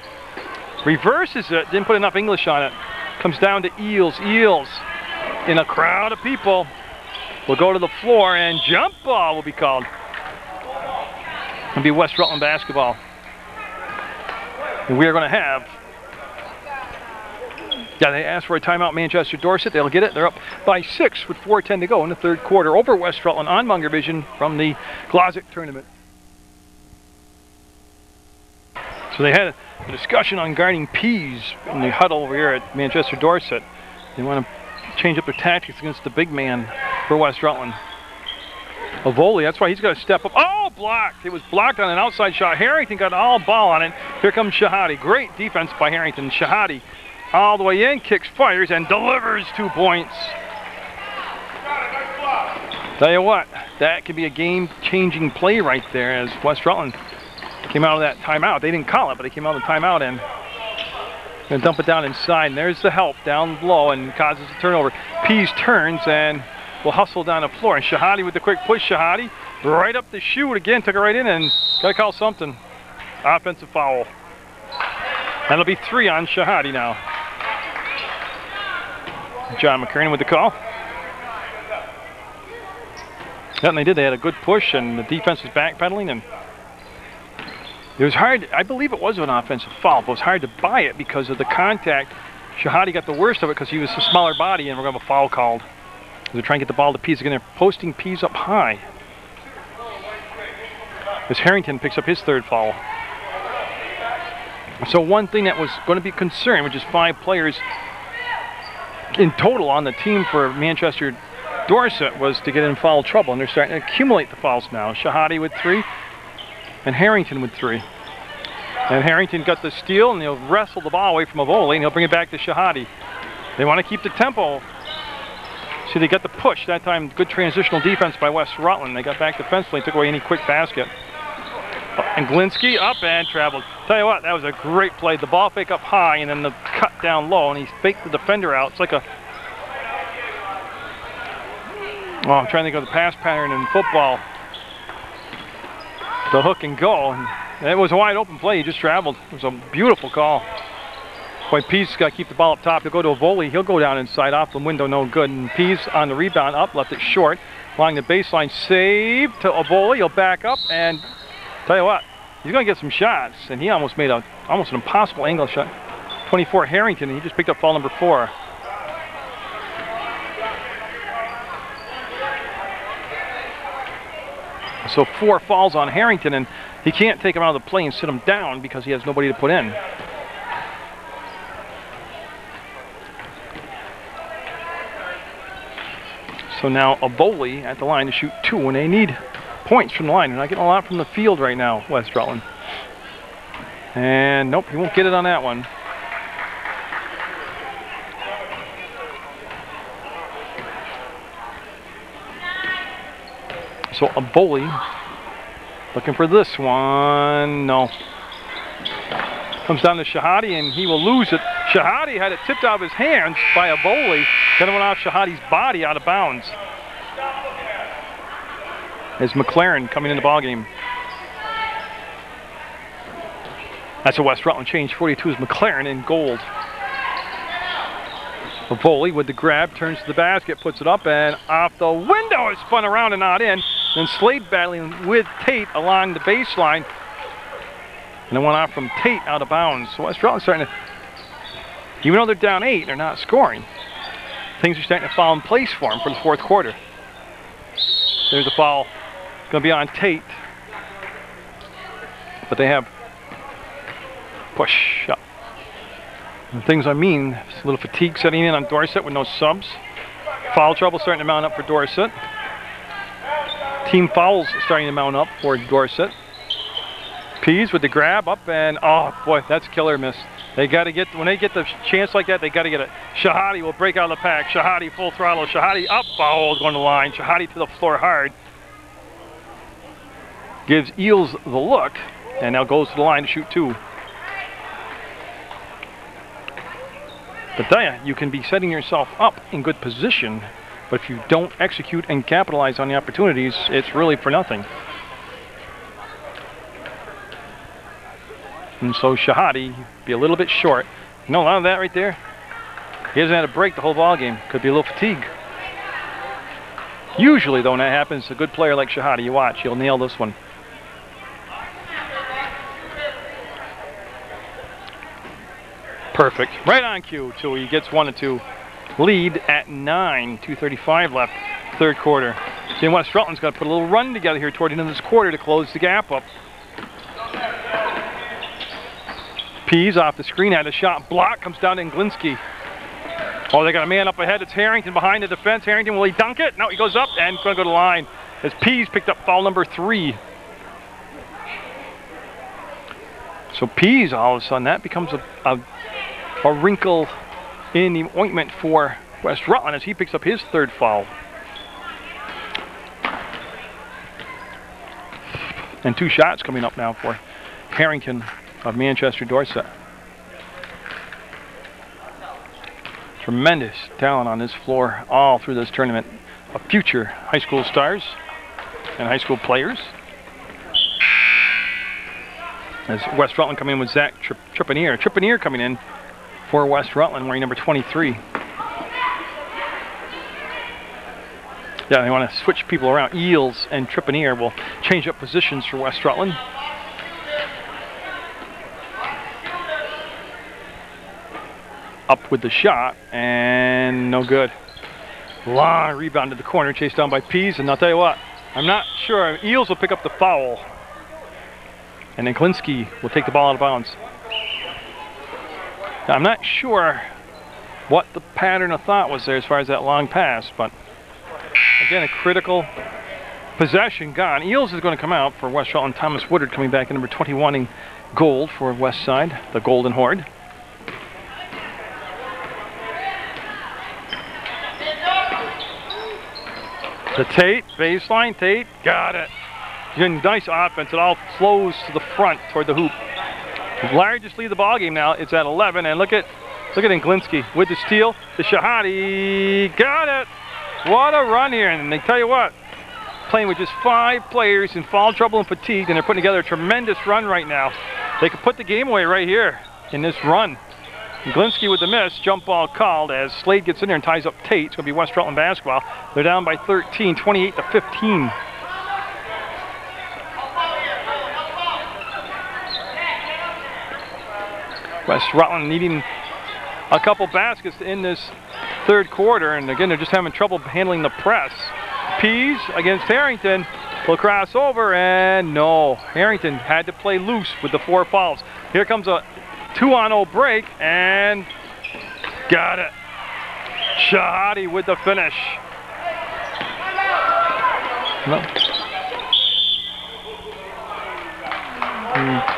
Reverses it. Didn't put enough English on it. Comes down to Eels. Eels in a crowd of people will go to the floor, and jump ball will be called. It'll be West Rutland basketball. And we are going to have, yeah, they asked for a timeout, Manchester Dorset. They'll get it. They're up by 6 with 4:10 to go in the third quarter over West Rutland on Munger Vision from the Glodzik tournament. So they had a discussion on guarding Pease in the huddle over here at Manchester Dorset. They want to change up their tactics against the big man for West Rutland. A volley, that's why he's got to step up. Oh, blocked. It was blocked on an outside shot. Harrington got all ball on it. Here comes Shahadi. Great defense by Harrington. Shahadi all the way in, kicks, fires, and delivers 2 points. Tell you what, that could be a game-changing play right there as West Rutland came out of that timeout. They didn't call it, but they came out of the timeout and going to dump it down inside. And there's the help down low and causes a turnover. Pease turns and will hustle down the floor. And Shahadi with the quick push. Shahadi right up the shoot again. Took it right in and got to call something. Offensive foul. That'll be 3 on Shahadi now. John McKernan with the call. Yeah, and they did. They had a good push, and the defense was backpedaling, and it was hard. I believe it was an offensive foul, but it was hard to buy it because of the contact. Shahadi got the worst of it because he was a smaller body, and we're going to have a foul called. They're trying to get the ball to Pease. Again, they're posting Pease up high. As Harrington picks up his 3rd foul. So one thing that was going to be a concern, which is 5 players in total on the team for Manchester Dorset, was to get in foul trouble, and they're starting to accumulate the fouls now. Shahadi with 3, and Harrington with 3. And Harrington got the steal, and he'll wrestle the ball away from a volley, and he'll bring it back to Shahadi. They want to keep the tempo. See, they got the push that time. Good transitional defense by West Rutland. They got back defensively and took away any quick basket. And Glinsky up and traveled. Tell you what, that was a great play. The ball fake up high and then the cut down low, and he faked the defender out. It's like a, oh, I'm trying to think of the pass pattern in football. The hook and go. And it was a wide open play. He just traveled. It was a beautiful call. Boy, Pease got to keep the ball up top. He'll go to a volley. He'll go down inside off the window, no good. And Pease on the rebound up, left it short. Along the baseline, save to a volley. He'll back up and tell you what, he's going to get some shots. And he almost made almost an impossible angle shot. 24 Harrington, and he just picked up foul number 4. So 4 fouls on Harrington, and he can't take him out of the play and sit him down because he has nobody to put in. So now a Bowley at the line to shoot 2, and they need points from the line. They're not getting a lot from the field right now, West Rutland. And nope, he won't get it on that one. So a Bowley looking for this one. No. Comes down to Shahadi, and he will lose it. Shahadi had it tipped out of his hands by a Bowley. Then it went off Shahadi's body out of bounds. As McLaren coming in the ballgame. That's a West Rutland change. 42 is McLaren in gold. A Bowley with the grab, turns to the basket, puts it up, and off the window. It's spun around and not in. Then Slade battling with Tate along the baseline. And it went off from Tate out of bounds. So West Rutland starting to, even though they're down 8, they're not scoring. Things are starting to fall in place for them for the 4th quarter. There's a foul. Going to be on Tate. But they have push up. And things I mean, a little fatigue setting in on Dorset with no subs. Foul trouble starting to mount up for Dorset. Team fouls starting to mount up for Dorset. Pease with the grab up, and oh boy, that's killer miss. They got to get, when they get the chance like that, they got to get it. Shahadi will break out of the pack. Shahadi full throttle. Shahadi up, foul going to the line. Shahadi to the floor hard. Gives Eels the look, and now goes to the line to shoot 2. But tell you, you can be setting yourself up in good position, but if you don't execute and capitalize on the opportunities, it's really for nothing. And so Shahadi be a little bit short. You know, a lot of that right there. He hasn't had a break the whole ball game. Could be a little fatigue. Usually, though, when that happens, a good player like Shahadi, you watch, he'll nail this one. Perfect. Right on cue, too. He gets 1-2. Lead at 9. 2:35 left. 3rd quarter. Then West Rutland's got to put a little run together here toward the end of this quarter to close the gap up. Pease off the screen, had a shot block, comes down to Glodzik. Oh, they got a man up ahead. It's Harrington behind the defense. Harrington, will he dunk it? No, he goes up and going to go to the line. As Pease picked up foul number 3. So Pease, all of a sudden, that becomes a wrinkle in the ointment for West Rutland as he picks up his 3rd foul. And 2 shots coming up now for Harrington of Manchester Dorset. Tremendous talent on this floor all through this tournament of future high school stars and high school players. As West Rutland coming in with Zach Tripanier. Tripanier coming in for West Rutland wearing number 23. Yeah, they want to switch people around. Eels and Tripanier will change up positions for West Rutland. Up with the shot, and no good. Long rebound to the corner, chased down by Pease, and I'll tell you what, I'm not sure. Eels will pick up the foul. And then Glodzik will take the ball out of bounds. Now, I'm not sure what the pattern of thought was there as far as that long pass, but again, a critical possession gone. Eels is going to come out for West Rutland. Thomas Woodard coming back in number 21 in gold for West Side, the Golden Horde. The Tate, baseline, Tate, got it. Nice offense, it all flows to the front toward the hoop. Largest lead of the ball game now, it's at 11, and look at Glodzik with the steal. The Shahadi, got it. What a run here, and they tell you what, playing with just 5 players in foul trouble and fatigued, and they're putting together a tremendous run right now. They could put the game away right here in this run. Glodzik with the miss, jump ball called as Slade gets in there and ties up Tate. It's going to be West Rutland basketball. They're down by 13, 28-15. West Rutland needing a couple baskets to end this 3rd quarter, and again, they're just having trouble handling the press. Pease against Harrington. Will cross over, and no. Harrington had to play loose with the 4 fouls. Here comes a 2-on-0 break, and got it. Shahadi with the finish. No.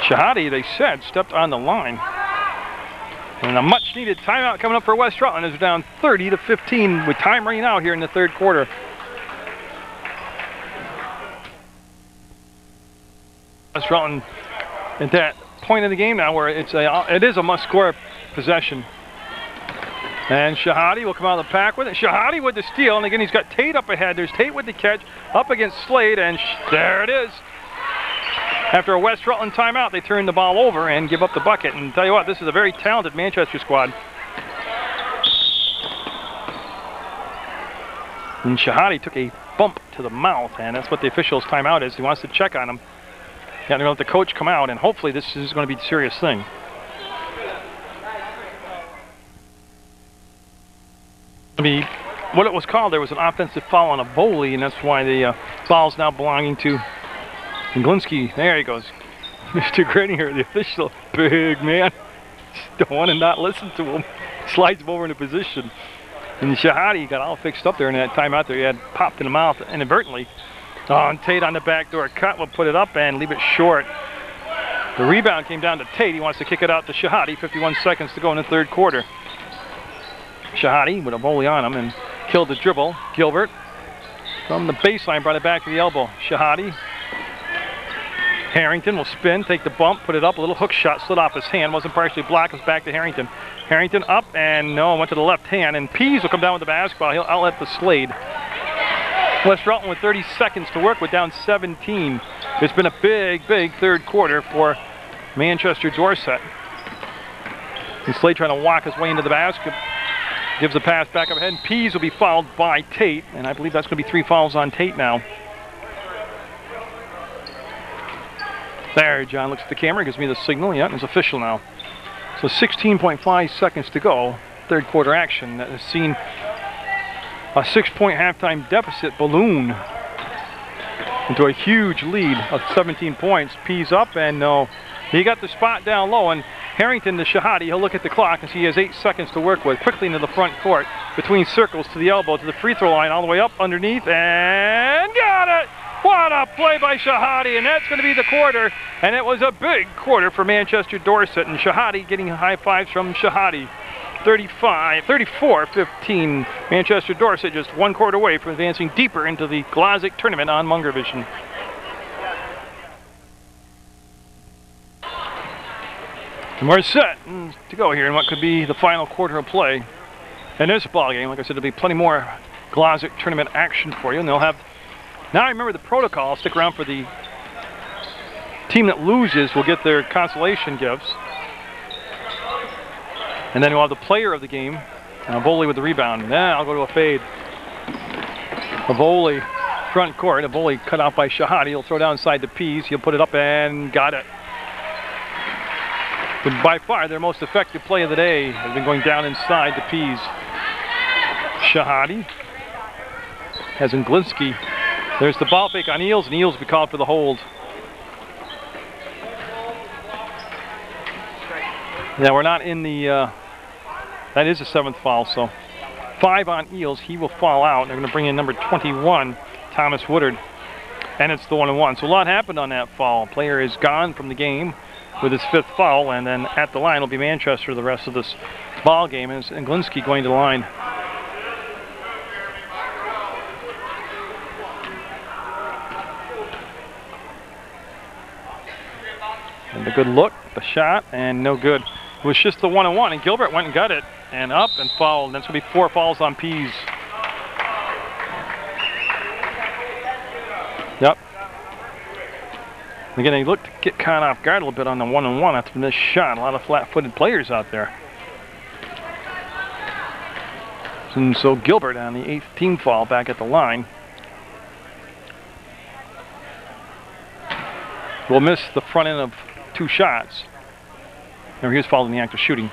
Shahadi, they said, stepped on the line. And a much-needed timeout coming up for West Rutland as they're down 30-15 with time running out here in the 3rd quarter. West Rutland at that point in the game now where it is a must-score possession. And Shahadi will come out of the pack with it. Shahadi with the steal, and again he's got Tate up ahead. There's Tate with the catch up against Slade, and there it is. After a West Rutland timeout, they turn the ball over and give up the bucket. And tell you what, this is a very talented Manchester squad. And Shahadi took a bump to the mouth, and that's what the official's timeout is. He wants to check on him. They're going to let the coach come out, and hopefully this is going to be a serious thing. What it was called, there was an offensive foul on a Bowley, and that's why the foul's now belonging to Glodzik. There he goes. Mr. Grenier, the official, big man. Just don't want to not listen to him. Slides him over into position. And Shahadi got all fixed up there in that timeout there. He had popped in the mouth inadvertently. Oh, and Tate on the backdoor cut will put it up and leave it short. The rebound came down to Tate. He wants to kick it out to Shahadi. 51 seconds to go in the 3rd quarter. Shahadi with a volley on him and killed the dribble. Gilbert from the baseline brought it back to the elbow. Shahadi. Harrington will spin, take the bump, put it up. A little hook shot slid off his hand. Wasn't partially blocked. Was back to Harrington. Harrington up and no, went to the left hand. And Pease will come down with the basketball. He'll outlet the Slade. West Rutland with 30 seconds to work with, down 17. It's been a big, big 3rd quarter for Manchester Dorset. And Slade trying to walk his way into the basket. Gives the pass back up ahead, and Pease will be fouled by Tate, and I believe that's going to be 3 fouls on Tate now. There, John looks at the camera, gives me the signal. Yeah, it's official now. So 16.5 seconds to go, 3rd quarter action that has seen a 6-point halftime deficit balloon into a huge lead of 17 points. Pease up, and no, he got the spot down low, and Harrington to Shahadi, he'll look at the clock and see he has 8 seconds to work with. Quickly into the front court, between circles to the elbow, to the free throw line, all the way up underneath, and got it! What a play by Shahadi, and that's going to be the quarter. And it was a big quarter for Manchester Dorset, and Shahadi getting high fives from Shahadi. 34-15. Manchester Dorset just 1 quarter away from advancing deeper into the Glodzik tournament on Munger Vision. And we're set to go here in what could be the final quarter of play. In this ball game, like I said, there'll be plenty more Glodzik tournament action for you, and they'll have. Now remember the protocol. Stick around for the team that loses will get their consolation gifts, and then we'll have the player of the game, Bowley with the rebound. Now I'll go to a fade. A Bowley front court. A Bowley cut out by Shahadi. He'll throw down inside the Pease. He'll put it up and got it. But by far their most effective play of the day has been going down inside the Pease. Shahadi has Glodzik. There's the ball fake on Eels, and Eels will be called for the hold. Yeah, we're not in the, that is the 7th foul, so 5 on Eels. He will fall out. They're going to bring in number 21, Thomas Woodard, and it's the 1-and-1. So a lot happened on that foul. Player is gone from the game with his 5th foul, and then at the line will be Manchester the rest of this ball game, and Glodzik going to the line. And a good look, the shot, and no good. It was just the 1-and-1, and Gilbert went and got it, and up and fouled. And that's going to be 4 fouls on Pease. Yep. Again, they looked to get caught off guard a little bit on the 1-and-1 after this shot. A lot of flat-footed players out there. And so Gilbert on the 8th team foul back at the line. Will miss the front end of 2 shots. Remember, he was fouled in the act of shooting.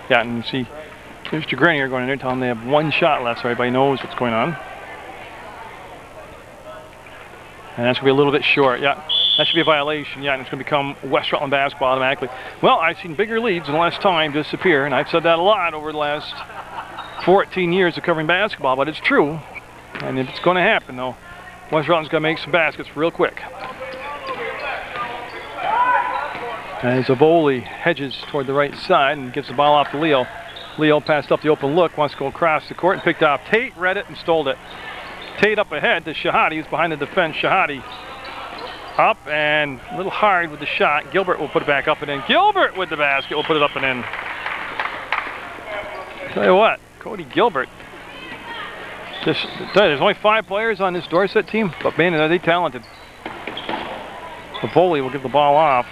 Yeah, and you see Mr. Grenier going in there telling them they have 1 shot left, so everybody knows what's going on. And that's going to be a little bit short. Yeah, that should be a violation. Yeah, and it's going to become West Rutland basketball automatically. Well, I've seen bigger leads in the last time disappear, and I've said that a lot over the last 14 years of covering basketball, but it's true. And if it's going to happen, though, West Rutland's going to make some baskets real quick. As Avoli hedges toward the right side and gives the ball off to Leo. Leo passed up the open look, wants to go across the court and picked off Tate, read it and stole it. Tate up ahead to Shahadi, who's behind the defense. Shahadi up and a little hard with the shot. Gilbert will put it back up and in. Gilbert with the basket will put it up and in. Tell you what, Cody Gilbert. There's only 5 players on this Dorset team, but man, are they talented. Avoli will give the ball off,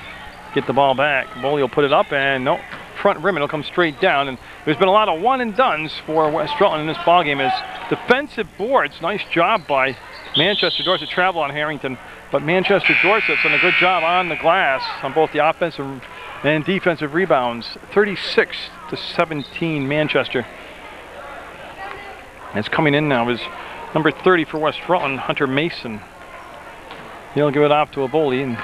get the ball back. Avoli will put it up and no. Front rim, it'll come straight down, and there's been a lot of one and dones for West Rutland in this ball game. As defensive boards, nice job by Manchester Dorset. Travel on Harrington, but Manchester Dorset's done a good job on the glass on both the offensive and defensive rebounds. 36-17 Manchester. And it's coming in now is number 30 for West Rutland, Hunter Mason. He'll give it off to Avoli, and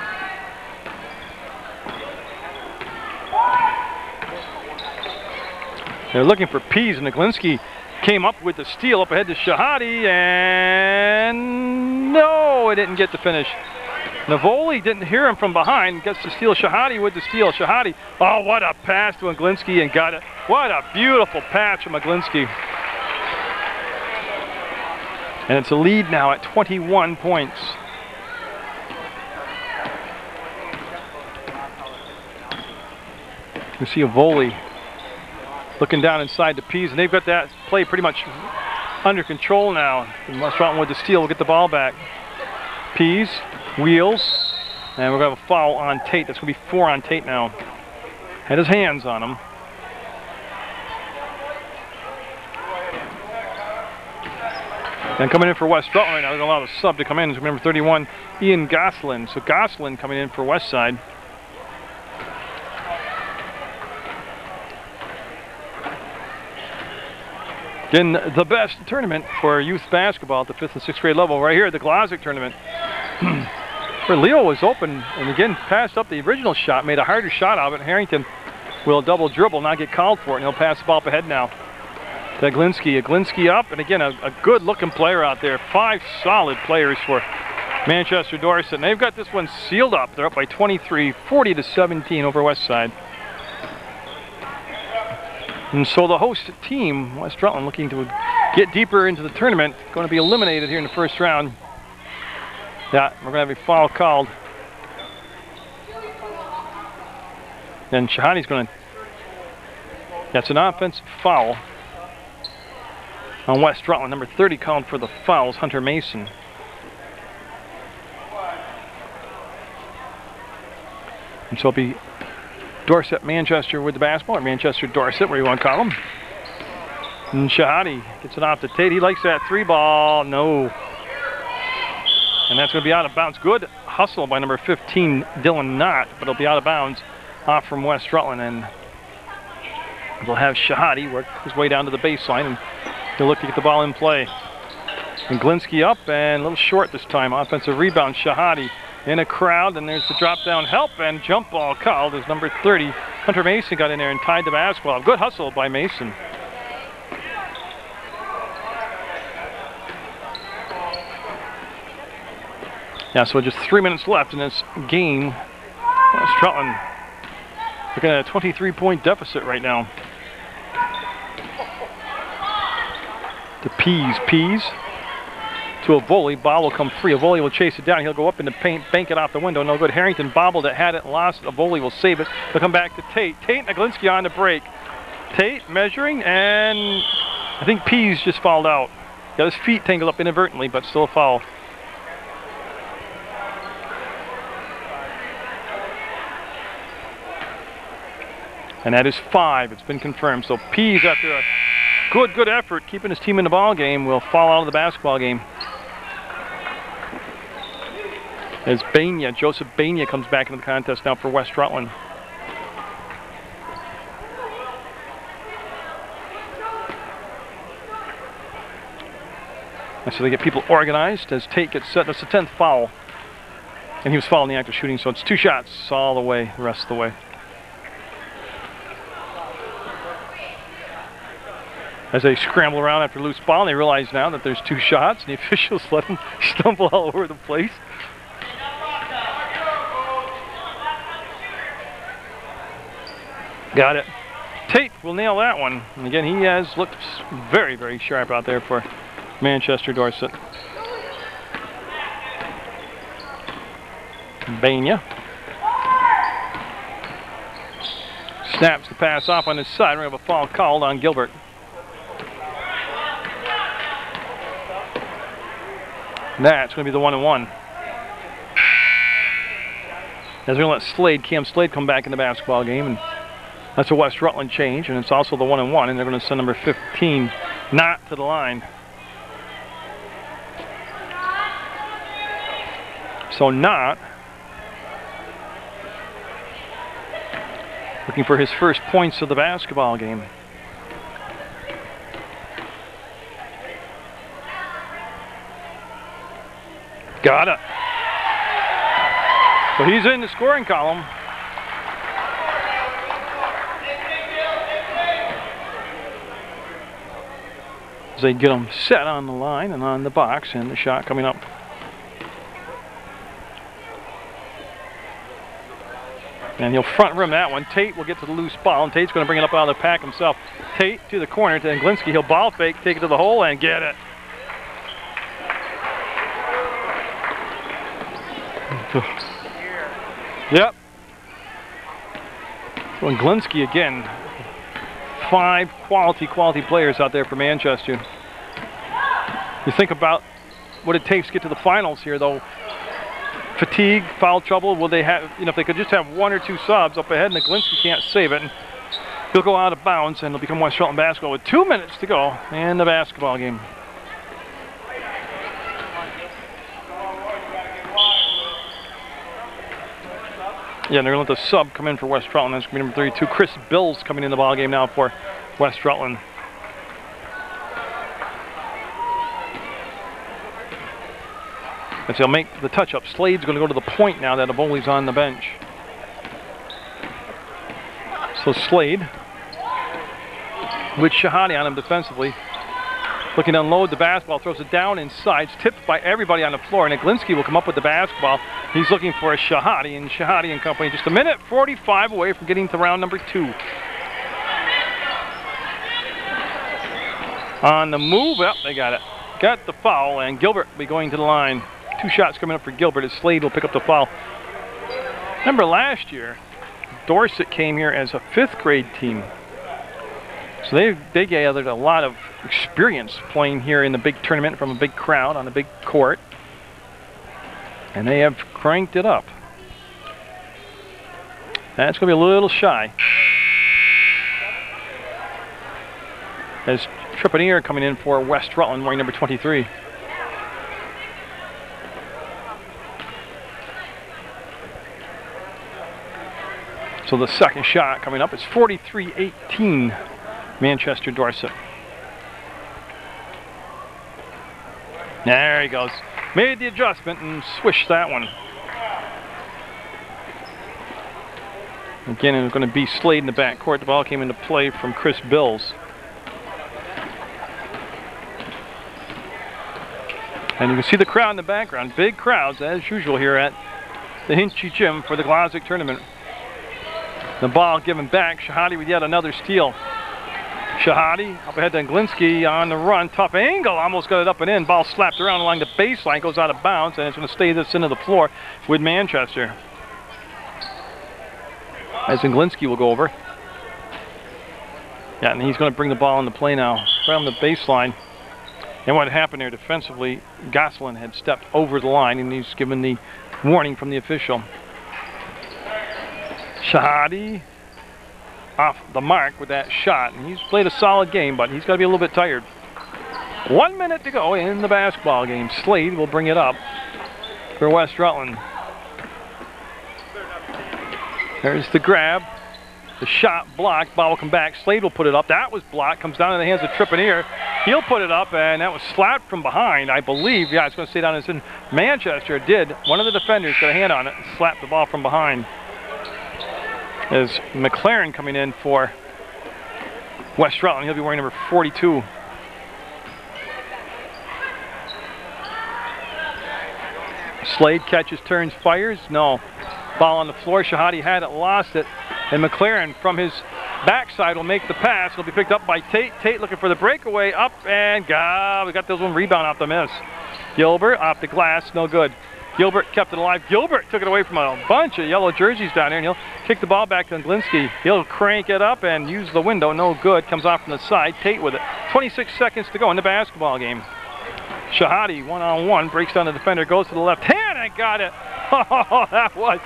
they're looking for Pease, and Glodzik came up with the steal up ahead to Shahadi, and no, it didn't get the finish. Navoli didn't hear him from behind, gets the steal. Shahadi with the steal. Shahadi, oh, what a pass to Glodzik, and got it. What a beautiful pass from Glodzik. And it's a lead now at 21 points. You see Avoli looking down inside the Pease, and they've got that play pretty much under control now. And West Rutland with the steal will get the ball back. Pease, wheels, and we're going to have a foul on Tate. That's going to be 4 on Tate now. Had his hands on him. And coming in for West Rutland right now, they're going to allow the sub to come in. It's number 31, Ian Goslin. So Goslin coming in for West Side. Again, the best tournament for youth basketball at the 5th and 6th grade level, right here at the Glodzik tournament. Where Leo was open and again passed up the original shot, made a harder shot of it. Harrington will double dribble, not get called for it, and he'll pass the ball up ahead now. To Glodzik. Glodzik up, and again, a good looking player out there. 5 solid players for Manchester Dorset, and they've got this one sealed up. They're up by 23, 40-17 over West Side. And so the host team, West Rutland, looking to get deeper into the tournament, going to be eliminated here in the first round. Yeah, we're going to have a foul called. Then Shahadi's going to, that's an offensive foul on West Rutland. Number 30 called for the fouls, Hunter Mason. And so it'll be Dorset, Manchester with the basketball, or Manchester, Dorset, where you want to call them. And Shahadi gets it off to Tate. He likes that 3 ball. No. And that's going to be out of bounds. Good hustle by number 15, Dylan Knott, but it'll be out of bounds off from West Rutland. And they'll have Shahadi work his way down to the baseline, and he'll look to get the ball in play. And Glodzik up, and a little short this time. Offensive rebound, Shahadi in a crowd, and there's the drop down help, and jump ball called as number 30, Hunter Mason, got in there and tied the basketball. Good hustle by Mason. Yeah, so just 3 minutes left in this game. West Rutland looking at a 23-point deficit right now. To Pease. To Avoli, ball will come free. Avoli will chase it down. He'll go up in the paint, bank it off the window. No good. Harrington bobbled it, had it, lost it. Avoli will save it. They'll come back to Tate. Tate and Glodzik on the break. Tate measuring, and I think Pease just fouled out. Got his feet tangled up inadvertently, but still a foul. And that is 5. It's been confirmed. So Pease, after a good effort, keeping his team in the ball game, will fall out of the basketball game. As Joseph Bania comes back into the contest now for West Rutland. And so they get people organized as Tate gets set. That's the 10th foul And he was following the act of shooting, so it's 2 shots all the way, the rest of the way. As they scramble around after loose ball, and they realize now that there's 2 shots, and the officials let them stumble all over the place. Got it. Tate will nail that one. And again, he has looked very, very sharp out there for Manchester Dorset. Banya snaps the pass off on his side. We have a foul called on Gilbert. That's going to be the 1-and-1. As we're going to let Cam Slade come back in the basketball game, and that's a West Rutland change, and it's also the 1-and-1, and they're going to send number 15 not to the line. So not looking for his first points of the basketball game. Got it. So he's in the scoring column. As they get him set on the line and on the box, and the shot coming up. And he'll front rim that one. Tate will get to the loose ball, and Tate's going to bring it up out of the pack himself. Tate to the corner to Glodzik. He'll ball fake, take it to the hole, and get it. Yep. So Glodzik again. 5 quality players out there for Manchester. You think about what it takes to get to the finals here, though. Fatigue, foul trouble. Will they have? You know, if they could just have 1 or 2 subs up ahead, and Glodzik can't save it, and he'll go out of bounds, and it'll become West Rutland basketball with 2 minutes to go in the basketball game. Yeah, and they're going to let the sub come in for West Rutland. That's going to be number 32, Chris Bills, coming in the ball game now for West Rutland. As they'll make the touch-up. Slade's going to go to the point now that Aboli's on the bench. So Slade, with Shahadi on him defensively, looking to unload the basketball, throws it down inside. It's tipped by everybody on the floor, and Glodzik will come up with the basketball. He's looking for a Shahadi, and Shahadi and company just a minute 45 away from getting to round number 2. On the move, well, they got it. Got the foul, and Gilbert will be going to the line. 2 shots coming up for Gilbert as Slade will pick up the foul. Remember last year, Dorset came here as a 5th grade team. So they gathered a lot of experience playing here in the big tournament from a big crowd on a big court. And they have cranked it up. That's going to be a little shy. As Trepanier coming in for West Rutland, wearing number 23. So the second shot coming up is 43-18, Manchester Dorset. There he goes. Made the adjustment and swished that one. Again, it's going to be Slade in the backcourt. The ball came into play from Chris Bills. And you can see the crowd in the background. Big crowds, as usual, here at the Hinchy Gym for the Glodzik tournament. The ball given back. Shahadi with yet another steal. Shahadi up ahead to Glodzik on the run. Tough angle. Almost got it up and in. Ball slapped around along the baseline. Goes out of bounds, and it's going to stay this into the floor with Manchester. As Glodzik will go over. Yeah, and he's going to bring the ball into play now from the baseline. And what happened there defensively, Gosselin had stepped over the line, and he's given the warning from the official. Shahadi off the mark with that shot, and he's played a solid game, but he's got to be a little bit tired. 1 minute to go in the basketball game. Slade will bring it up for West Rutland. There's the grab. The shot blocked. Ball will come back. Slade will put it up. That was blocked. Comes down in the hands of Trepanier. He'll put it up, and that was slapped from behind, I believe. Yeah, it's going to stay down. It's in Manchester. Did. One of the defenders got a hand on it and slapped the ball from behind. Is McLaren coming in for West Rutland. He'll be wearing number 42. Slade catches, turns, fires. No. Ball on the floor. Shahadi had it, lost it. And McLaren from his backside will make the pass. It'll be picked up by Tate. Tate looking for the breakaway. Up and we got this one rebound off the miss. Gilbert off the glass. No good. Gilbert kept it alive. Gilbert took it away from a bunch of yellow jerseys down there, and he'll kick the ball back to Glodzik. He'll crank it up and use the window. No good. Comes off from the side. Tate with it. 26 seconds to go in the basketball game. Shahadi one-on-one, breaks down the defender, goes to the left hand and got it. Oh, that was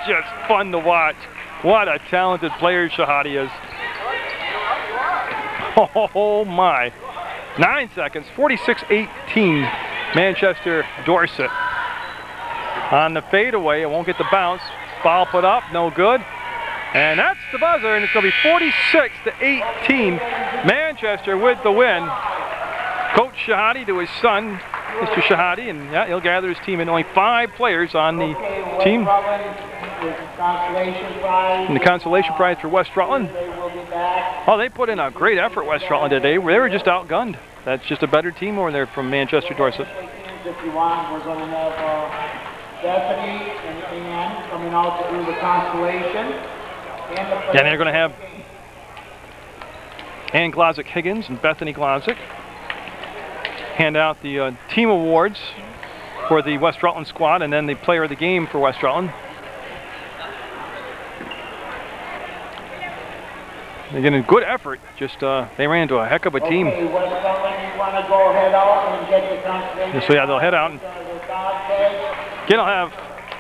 just fun to watch. What a talented player Shahadi is. Oh my. 9 seconds, 46-18, Manchester Dorset. On the fadeaway, it won't get the bounce. Foul put up, no good. And that's the buzzer, and it's going to be 46-18, Manchester with the win. Coach Shahadi to his son, Mr. Shahadi, and yeah, he'll gather his team in. Only 5 players on the team. And the consolation prize for West Rutland. Oh, they put in a great effort, West Rutland, today. They were just outgunned. That's just a better team over there from Manchester Dorset. If you want, we're going to have Bethany and Ann coming out to do the consolation. And they're going to have Ann Glodzik Higgins and Bethany Glodzik hand out the team awards for the West Rutland squad, and then the player of the game for West Rutland. They're getting a good effort. Just they ran into a heck of a team. Okay, West Rutland, you want to go head out and get the consolation? So yeah, they'll head out. And again, I'll have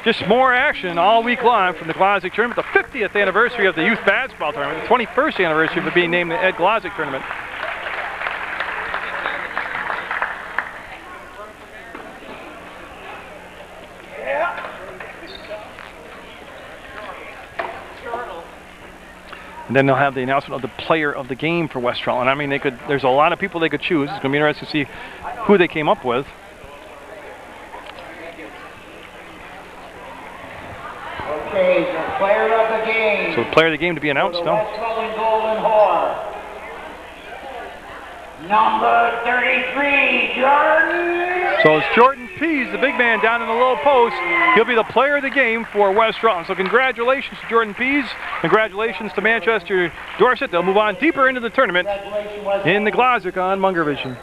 just more action all week long from the Glodzik tournament. The 50th anniversary of the youth basketball tournament. The 21st anniversary of it being named the Ed Glodzik tournament. And then they'll have the announcement of the player of the game for West Rutland. I mean, there's a lot of people they could choose. It's going to be interesting to see who they came up with. Okay, the player of the game. So the player of the game to be announced now. West Rutland Golden Whore. Number 33, Jordan. So it's Jordan Pease, the big man down in the low post. He'll be the player of the game for West Rutland. So congratulations to Jordan Pease. Congratulations to Manchester Dorset. They'll move on deeper into the tournament in the Glodzik on Munger Vision.